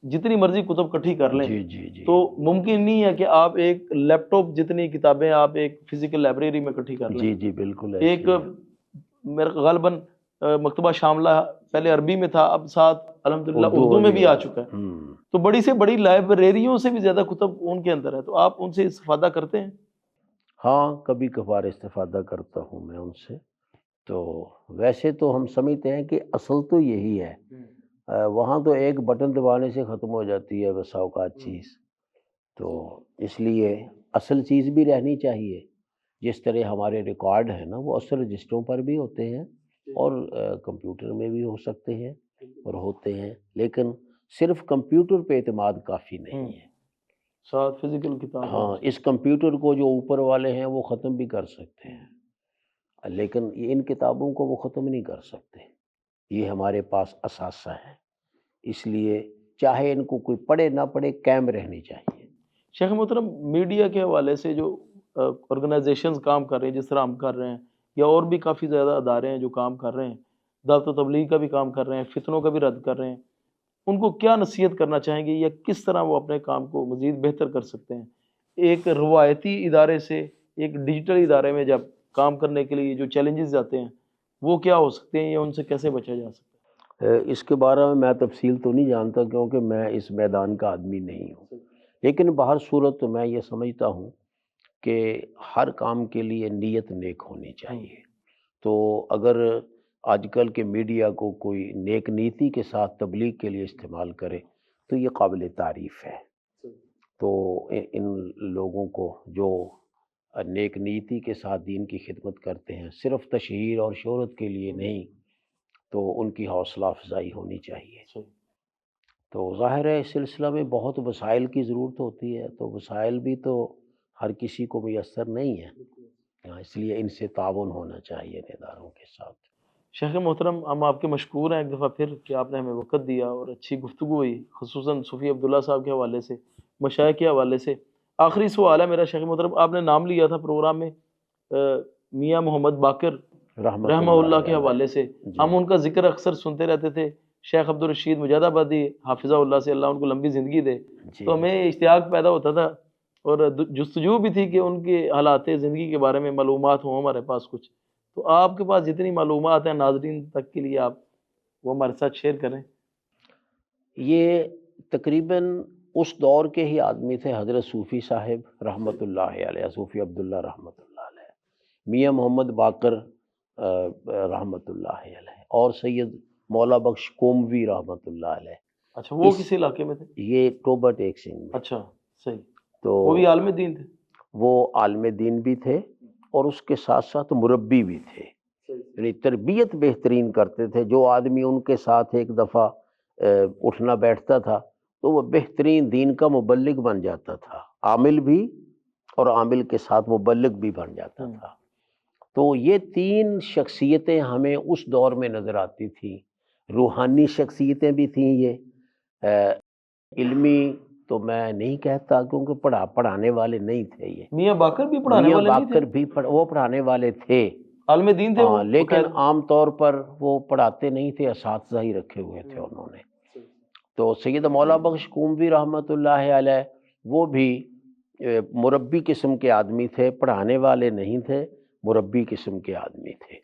جتنی مرضی کتب کٹھی کر لیں، جی تو ممکن نہیں ہے کہ آپ ایک لیپ ٹاپ جتنی کتابیں آپ ایک فزیکل لائبریری میں کٹھی کر لیں. جی بالکل. ایک میرا غالباً مکتبہ شاملہ پہلے عربی میں تھا، اب ساتھ الحمدللہ اردو میں بھی آ چکا ہے. تو بڑی سے بڑی لائبریریوں سے بھی زیادہ کتب ان کے اندر ہے. تو آپ ان سے استفادہ کرتے ہیں؟ ہاں، کبھی کبھار استفادہ کرتا ہوں میں ان سے. تو ویسے تو ہم سمجھتے ہیں کہ اصل تو یہی ہے، وہاں تو ایک بٹن دبانے سے ختم ہو جاتی ہے بسا اوقات چیز. تو اس لیے اصل چیز بھی رہنی چاہیے. جس طرح ہمارے ریکارڈ ہیں نا، وہ اصل رجسٹروں پر بھی ہوتے ہیں اور کمپیوٹر میں بھی ہو سکتے ہیں اور ہوتے ہیں، لیکن صرف کمپیوٹر پہ اعتماد کافی نہیں ہے. ساتھ فزیکل کتاب. ہاں، اس کمپیوٹر کو جو اوپر والے ہیں وہ ختم بھی کر سکتے ہیں، لیکن ان کتابوں کو وہ ختم نہیں کر سکتے. یہ ہمارے پاس اثاثہ ہے، اس لیے چاہے ان کو کوئی پڑھے نہ پڑھے، قائم رہنی چاہیے. شیخ محترم، میڈیا کے حوالے سے جو آرگنائزیشنز کام کر رہے ہیں، جس طرح ہم کر رہے ہیں، یا اور بھی کافی زیادہ ادارے ہیں جو کام کر رہے ہیں، دعوت و تبلیغ کا بھی کام کر رہے ہیں، فتنوں کا بھی رد کر رہے ہیں، ان کو کیا نصیحت کرنا چاہیں گے یا کس طرح وہ اپنے کام کو مزید بہتر کر سکتے ہیں؟ ایک روایتی ادارے سے ایک ڈیجیٹل ادارے میں جب کام کرنے کے لیے جو چیلنجز آتے ہیں وہ کیا ہو سکتے ہیں یا ان سے کیسے بچا جا سکتا ہے؟ اس کے بارے میں تفصیل تو نہیں جانتا کیونکہ میں اس میدان کا آدمی نہیں ہوں، لیکن بہر صورت تو میں یہ سمجھتا ہوں کہ ہر کام کے لیے نیت نیک ہونی چاہیے. تو اگر آج کل کے میڈیا کو کوئی نیک نیتی کے ساتھ تبلیغ کے لیے استعمال کرے تو یہ قابل تعریف ہے. تو ان لوگوں کو جو نیک نیتی کے ساتھ دین کی خدمت کرتے ہیں، صرف تشہیر اور شہرت کے لیے نہیں، تو ان کی حوصلہ افزائی ہونی چاہیے. تو ظاہر ہے اس سلسلہ میں بہت وسائل کی ضرورت ہوتی ہے، تو وسائل بھی تو ہر کسی کو میسر نہیں ہے، اس لیے ان سے تعاون ہونا چاہیے اداروں کے ساتھ. شیخ محترم، ہم آپ کے مشکور ہیں ایک دفعہ پھر کہ آپ نے ہمیں وقت دیا اور اچھی گفتگو ہوئی، خصوصاً صوفی عبداللہ صاحب کے حوالے سے، مشائخ کے حوالے سے. آخری سوال ہے میرا شیخ محترم، آپ نے نام لیا تھا پروگرام میں میاں محمد باقر رحمہ اللہ کے حوالے سے. ہم ان کا ذکر اکثر سنتے رہتے تھے. شیخ عبدالرشید مجاد آبادی حافظہ اللہ سے اللہ ان کو لمبی زندگی دے. تو ہمیں اشتیاق پیدا ہوتا تھا اور جستجو بھی تھی کہ ان کے حالات زندگی کے بارے میں معلومات ہوں ہمارے پاس کچھ. تو آپ کے پاس جتنی معلومات ہیں ناظرین تک کے لیے آپ وہ ہمارے ساتھ شیئر کریں. یہ تقریباً اس دور کے ہی آدمی تھے، حضرت صوفی صاحب رحمۃ اللہ علیہ، صوفی عبداللہ رحمۃ اللہ علیہ، میاں محمد باقر رحمۃ اللہ علیہ، اور سید مولا بخش قوموی رحمۃ اللہ علیہ. اچھا وہ کس علاقے میں تھے؟ یہ ٹوبہ ٹیک سنگھ میں. اچھا صحیح. تو وہ بھی عالم دین تھے؟ وہ عالم دین بھی تھے اور اس کے ساتھ ساتھ مربی بھی تھے، یعنی تربیت بہترین کرتے تھے. جو آدمی ان کے ساتھ ایک دفعہ اٹھنا بیٹھتا تھا تو وہ بہترین دین کا مبلغ بن جاتا تھا، عامل بھی اور عامل کے ساتھ مبلغ بھی بن جاتا تھا. تو یہ تین شخصیتیں ہمیں اس دور میں نظر آتی تھیں. روحانی شخصیتیں بھی تھیں یہ. علمی تو میں نہیں کہتا کیونکہ پڑھانے والے نہیں تھے. یہ میاں باقر بھی پڑھانے والے نہیں تھے؟ میاں باقر بھی وہ پڑھانے والے تھے، عالم دین تھے وہ، لیکن عام طور پر وہ پڑھاتے نہیں تھے، اساتذہ ہی رکھے ہوئے تھے انہوں نے. تو سید مولا بخش قوموی رحمۃ اللہ علیہ وہ بھی مربی قسم کے آدمی تھے، پڑھانے والے نہیں تھے، مربی قسم کے آدمی تھے.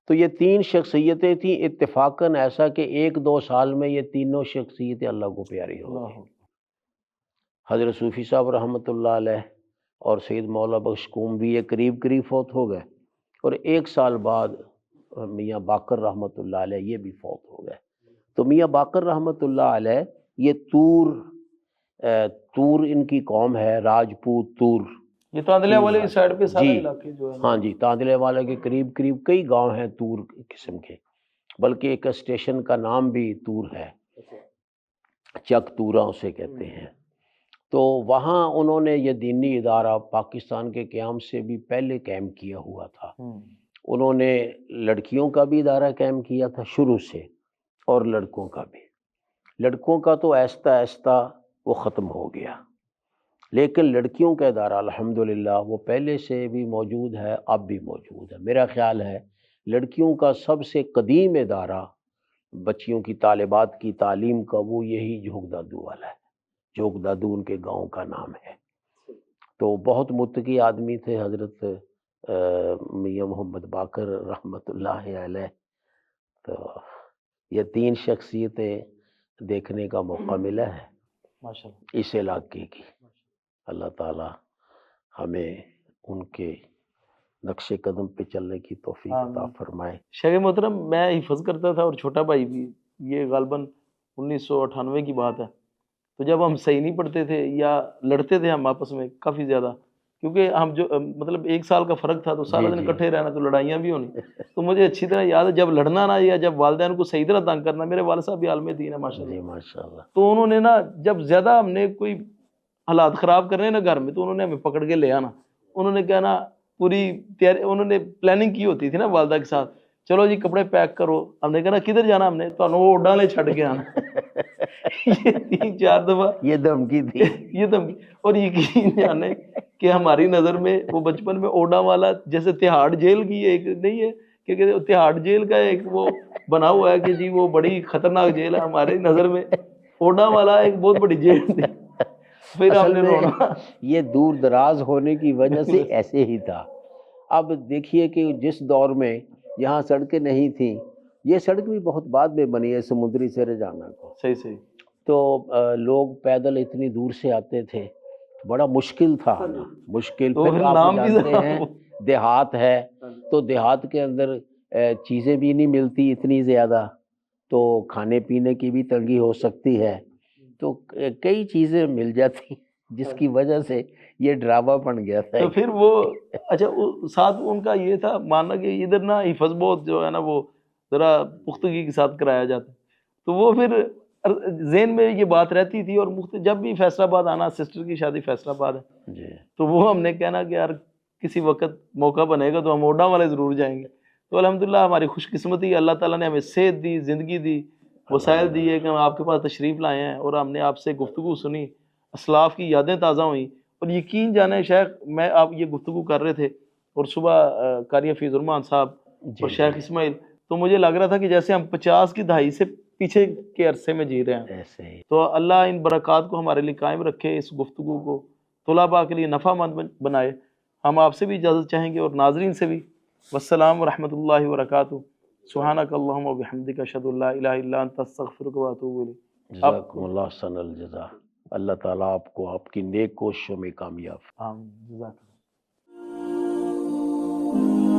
تو یہ تین شخصیتیں تھیں. اتفاقاً ایسا کہ 1-2 سال میں یہ تینوں شخصیتیں اللہ کو پیاری ہو گئی. حضرت صوفی صاحب رحمۃ اللہ علیہ اور سید مولا بخش قوموی یہ قریب فوت ہو گئے، اور 1 سال بعد میاں باقر رحمۃ اللہ علیہ یہ بھی فوت ہو گئے. تو میاں باقر رحمۃ اللہ علیہ یہ تور ان کی قوم ہے، راجپوت تور. یہ تاندلے والے کی سائڈ پہ سارے علاقے جو ہے. ہاں جی، تاندلے والے کے قریب کئی گاؤں ہیں تور قسم کے، بلکہ ایک اسٹیشن کا نام بھی تور ہے، چک تورا اسے کہتے ہیں. تو وہاں انہوں نے یہ دینی ادارہ پاکستان کے قیام سے بھی پہلے قائم کیا ہوا تھا. انہوں نے لڑکیوں کا بھی ادارہ قائم کیا تھا شروع سے، اور لڑکوں کا بھی. لڑکوں کا تو آہستہ آہستہ وہ ختم ہو گیا، لیکن لڑکیوں کا ادارہ الحمدللہ وہ پہلے سے بھی موجود ہے، اب بھی موجود ہے. میرا خیال ہے لڑکیوں کا سب سے قدیم ادارہ بچیوں کی طالبات کی تعلیم کا وہ یہی جھوک دادو والا ہے. جھوک دادو ان کے گاؤں کا نام ہے. تو بہت متقی آدمی تھے حضرت میاں محمد باقر رحمۃ اللہ علیہ. تو یہ تین شخصیتیں دیکھنے کا موقع ملا ہے ماشاءاللہ اس علاقے کی. اللہ تعالی ہمیں ان کے نقش قدم پہ چلنے کی توفیق عطا فرمائے. شیخ محترم میں حفظ کرتا تھا اور چھوٹا بھائی بھی، یہ غالباً 1998 کی بات ہے. تو جب ہم صحیح نہیں پڑھتے تھے یا لڑتے تھے ہم آپس میں کافی زیادہ، کیونکہ ہم جو مطلب 1 سال کا فرق تھا تو سارا دن اکٹھے رہنا تو لڑائیاں بھی ہونی. تو مجھے اچھی طرح یاد ہے جب لڑنا نا یا جب والدین کو صحیح طرح تنگ کرنا. میرے والد صاحب بھی عالم دین ہے ماشاءاللہ. تو انہوں نے نا جب زیادہ ہم نے کوئی حالات خراب کرنے نا گھر میں تو انہوں نے ہمیں پکڑ کے لے آنا. انہوں نے کہنا پوری تیاری، انہوں نے پلاننگ کی ہوتی تھی نا والدہ کے ساتھ، چلو جی کپڑے پیک کرو. ہم نے کہنا کدھر جانا؟ ہم نے تو وہ ڈالے چھڑ کے آنا. یہ 3-4 دفعہ یہ دھمکی تھی، یہ دھمکی. اور یقین جانے کہ ہماری نظر میں وہ بچپن میں اوڈا والا جیسے تہاڑ جیل کی ایک نہیں ہے کہ تہاڑ جیل کا ایک وہ بنا ہوا ہے کہ جی وہ بڑی خطرناک جیل ہے. ہماری نظر میں اوڈا والا ایک بہت بڑی جیل تھی. پھر ہم نے رونا. یہ دور دراز ہونے کی وجہ سے ایسے ہی تھا. اب دیکھیے کہ جس دور میں یہاں سڑکیں نہیں تھیں، یہ سڑک بھی بہت بعد میں بنی ہے سمندری سرے جانا کو. صحیح. تو لوگ پیدل اتنی دور سے آتے تھے، بڑا مشکل تھا آنا، مشکل. پھر آپ جانتے ہیں دیہات ہے تو دیہات کے اندر چیزیں بھی نہیں ملتی اتنی زیادہ، تو کھانے پینے کی بھی تنگی ہو سکتی ہے. تو کئی چیزیں مل جاتی جس کی وجہ سے یہ ڈرامہ بن گیا تھا. تو پھر وہ اچھا ساتھ ان کا یہ تھا ماننا کہ ادھر نا حفظ بہت جو ہے نا وہ ذرا پختگی کے ساتھ کرایا جاتا. تو وہ پھر ذہن میں یہ بات رہتی تھی. اور جب بھی فیصل آباد آنا، سسٹر کی شادی فیصل آباد ہے جی، تو وہ ہم نے کہنا کہ یار کسی وقت موقع بنے گا تو ہم اوڈا والے ضرور جائیں گے. تو الحمدللہ ہماری خوش قسمتی، اللہ تعالیٰ نے ہمیں صحت دی، زندگی دی، وسائل دی ہے کہ ہم آپ کے پاس تشریف لائے ہیں اور ہم نے آپ سے گفتگو سنی، اسلاف کی یادیں تازہ ہوئیں. اور یقین جانے شیخ، میں آپ یہ گفتگو کر رہے تھے اور صبح قاری حفیظ الرحمان صاحب اور شیخ اسماعیل، تو مجھے لگ رہا تھا کہ جیسے ہم 50 کی دہائی سے پیچھے کے عرصے میں جی رہے ہیں ایسے ہی. تو اللہ ان برکات کو ہمارے لیے قائم رکھے، اس گفتگو کو طلباء کے لیے نفع مند بنائے. ہم آپ سے بھی اجازت چاہیں گے اور ناظرین سے بھی. والسلام ورحمۃ اللہ وبرکاتہ. سبحانک اللہم وبحمدک، اشہد ان لا الہ الا انت، استغفرک واتوب الیک. جزاکم اللہ احسن الجزا. اللہ تعالیٰ آپ کو آپ کی نیک کوششوں میں کامیاب. آمین. جزاک اللہ.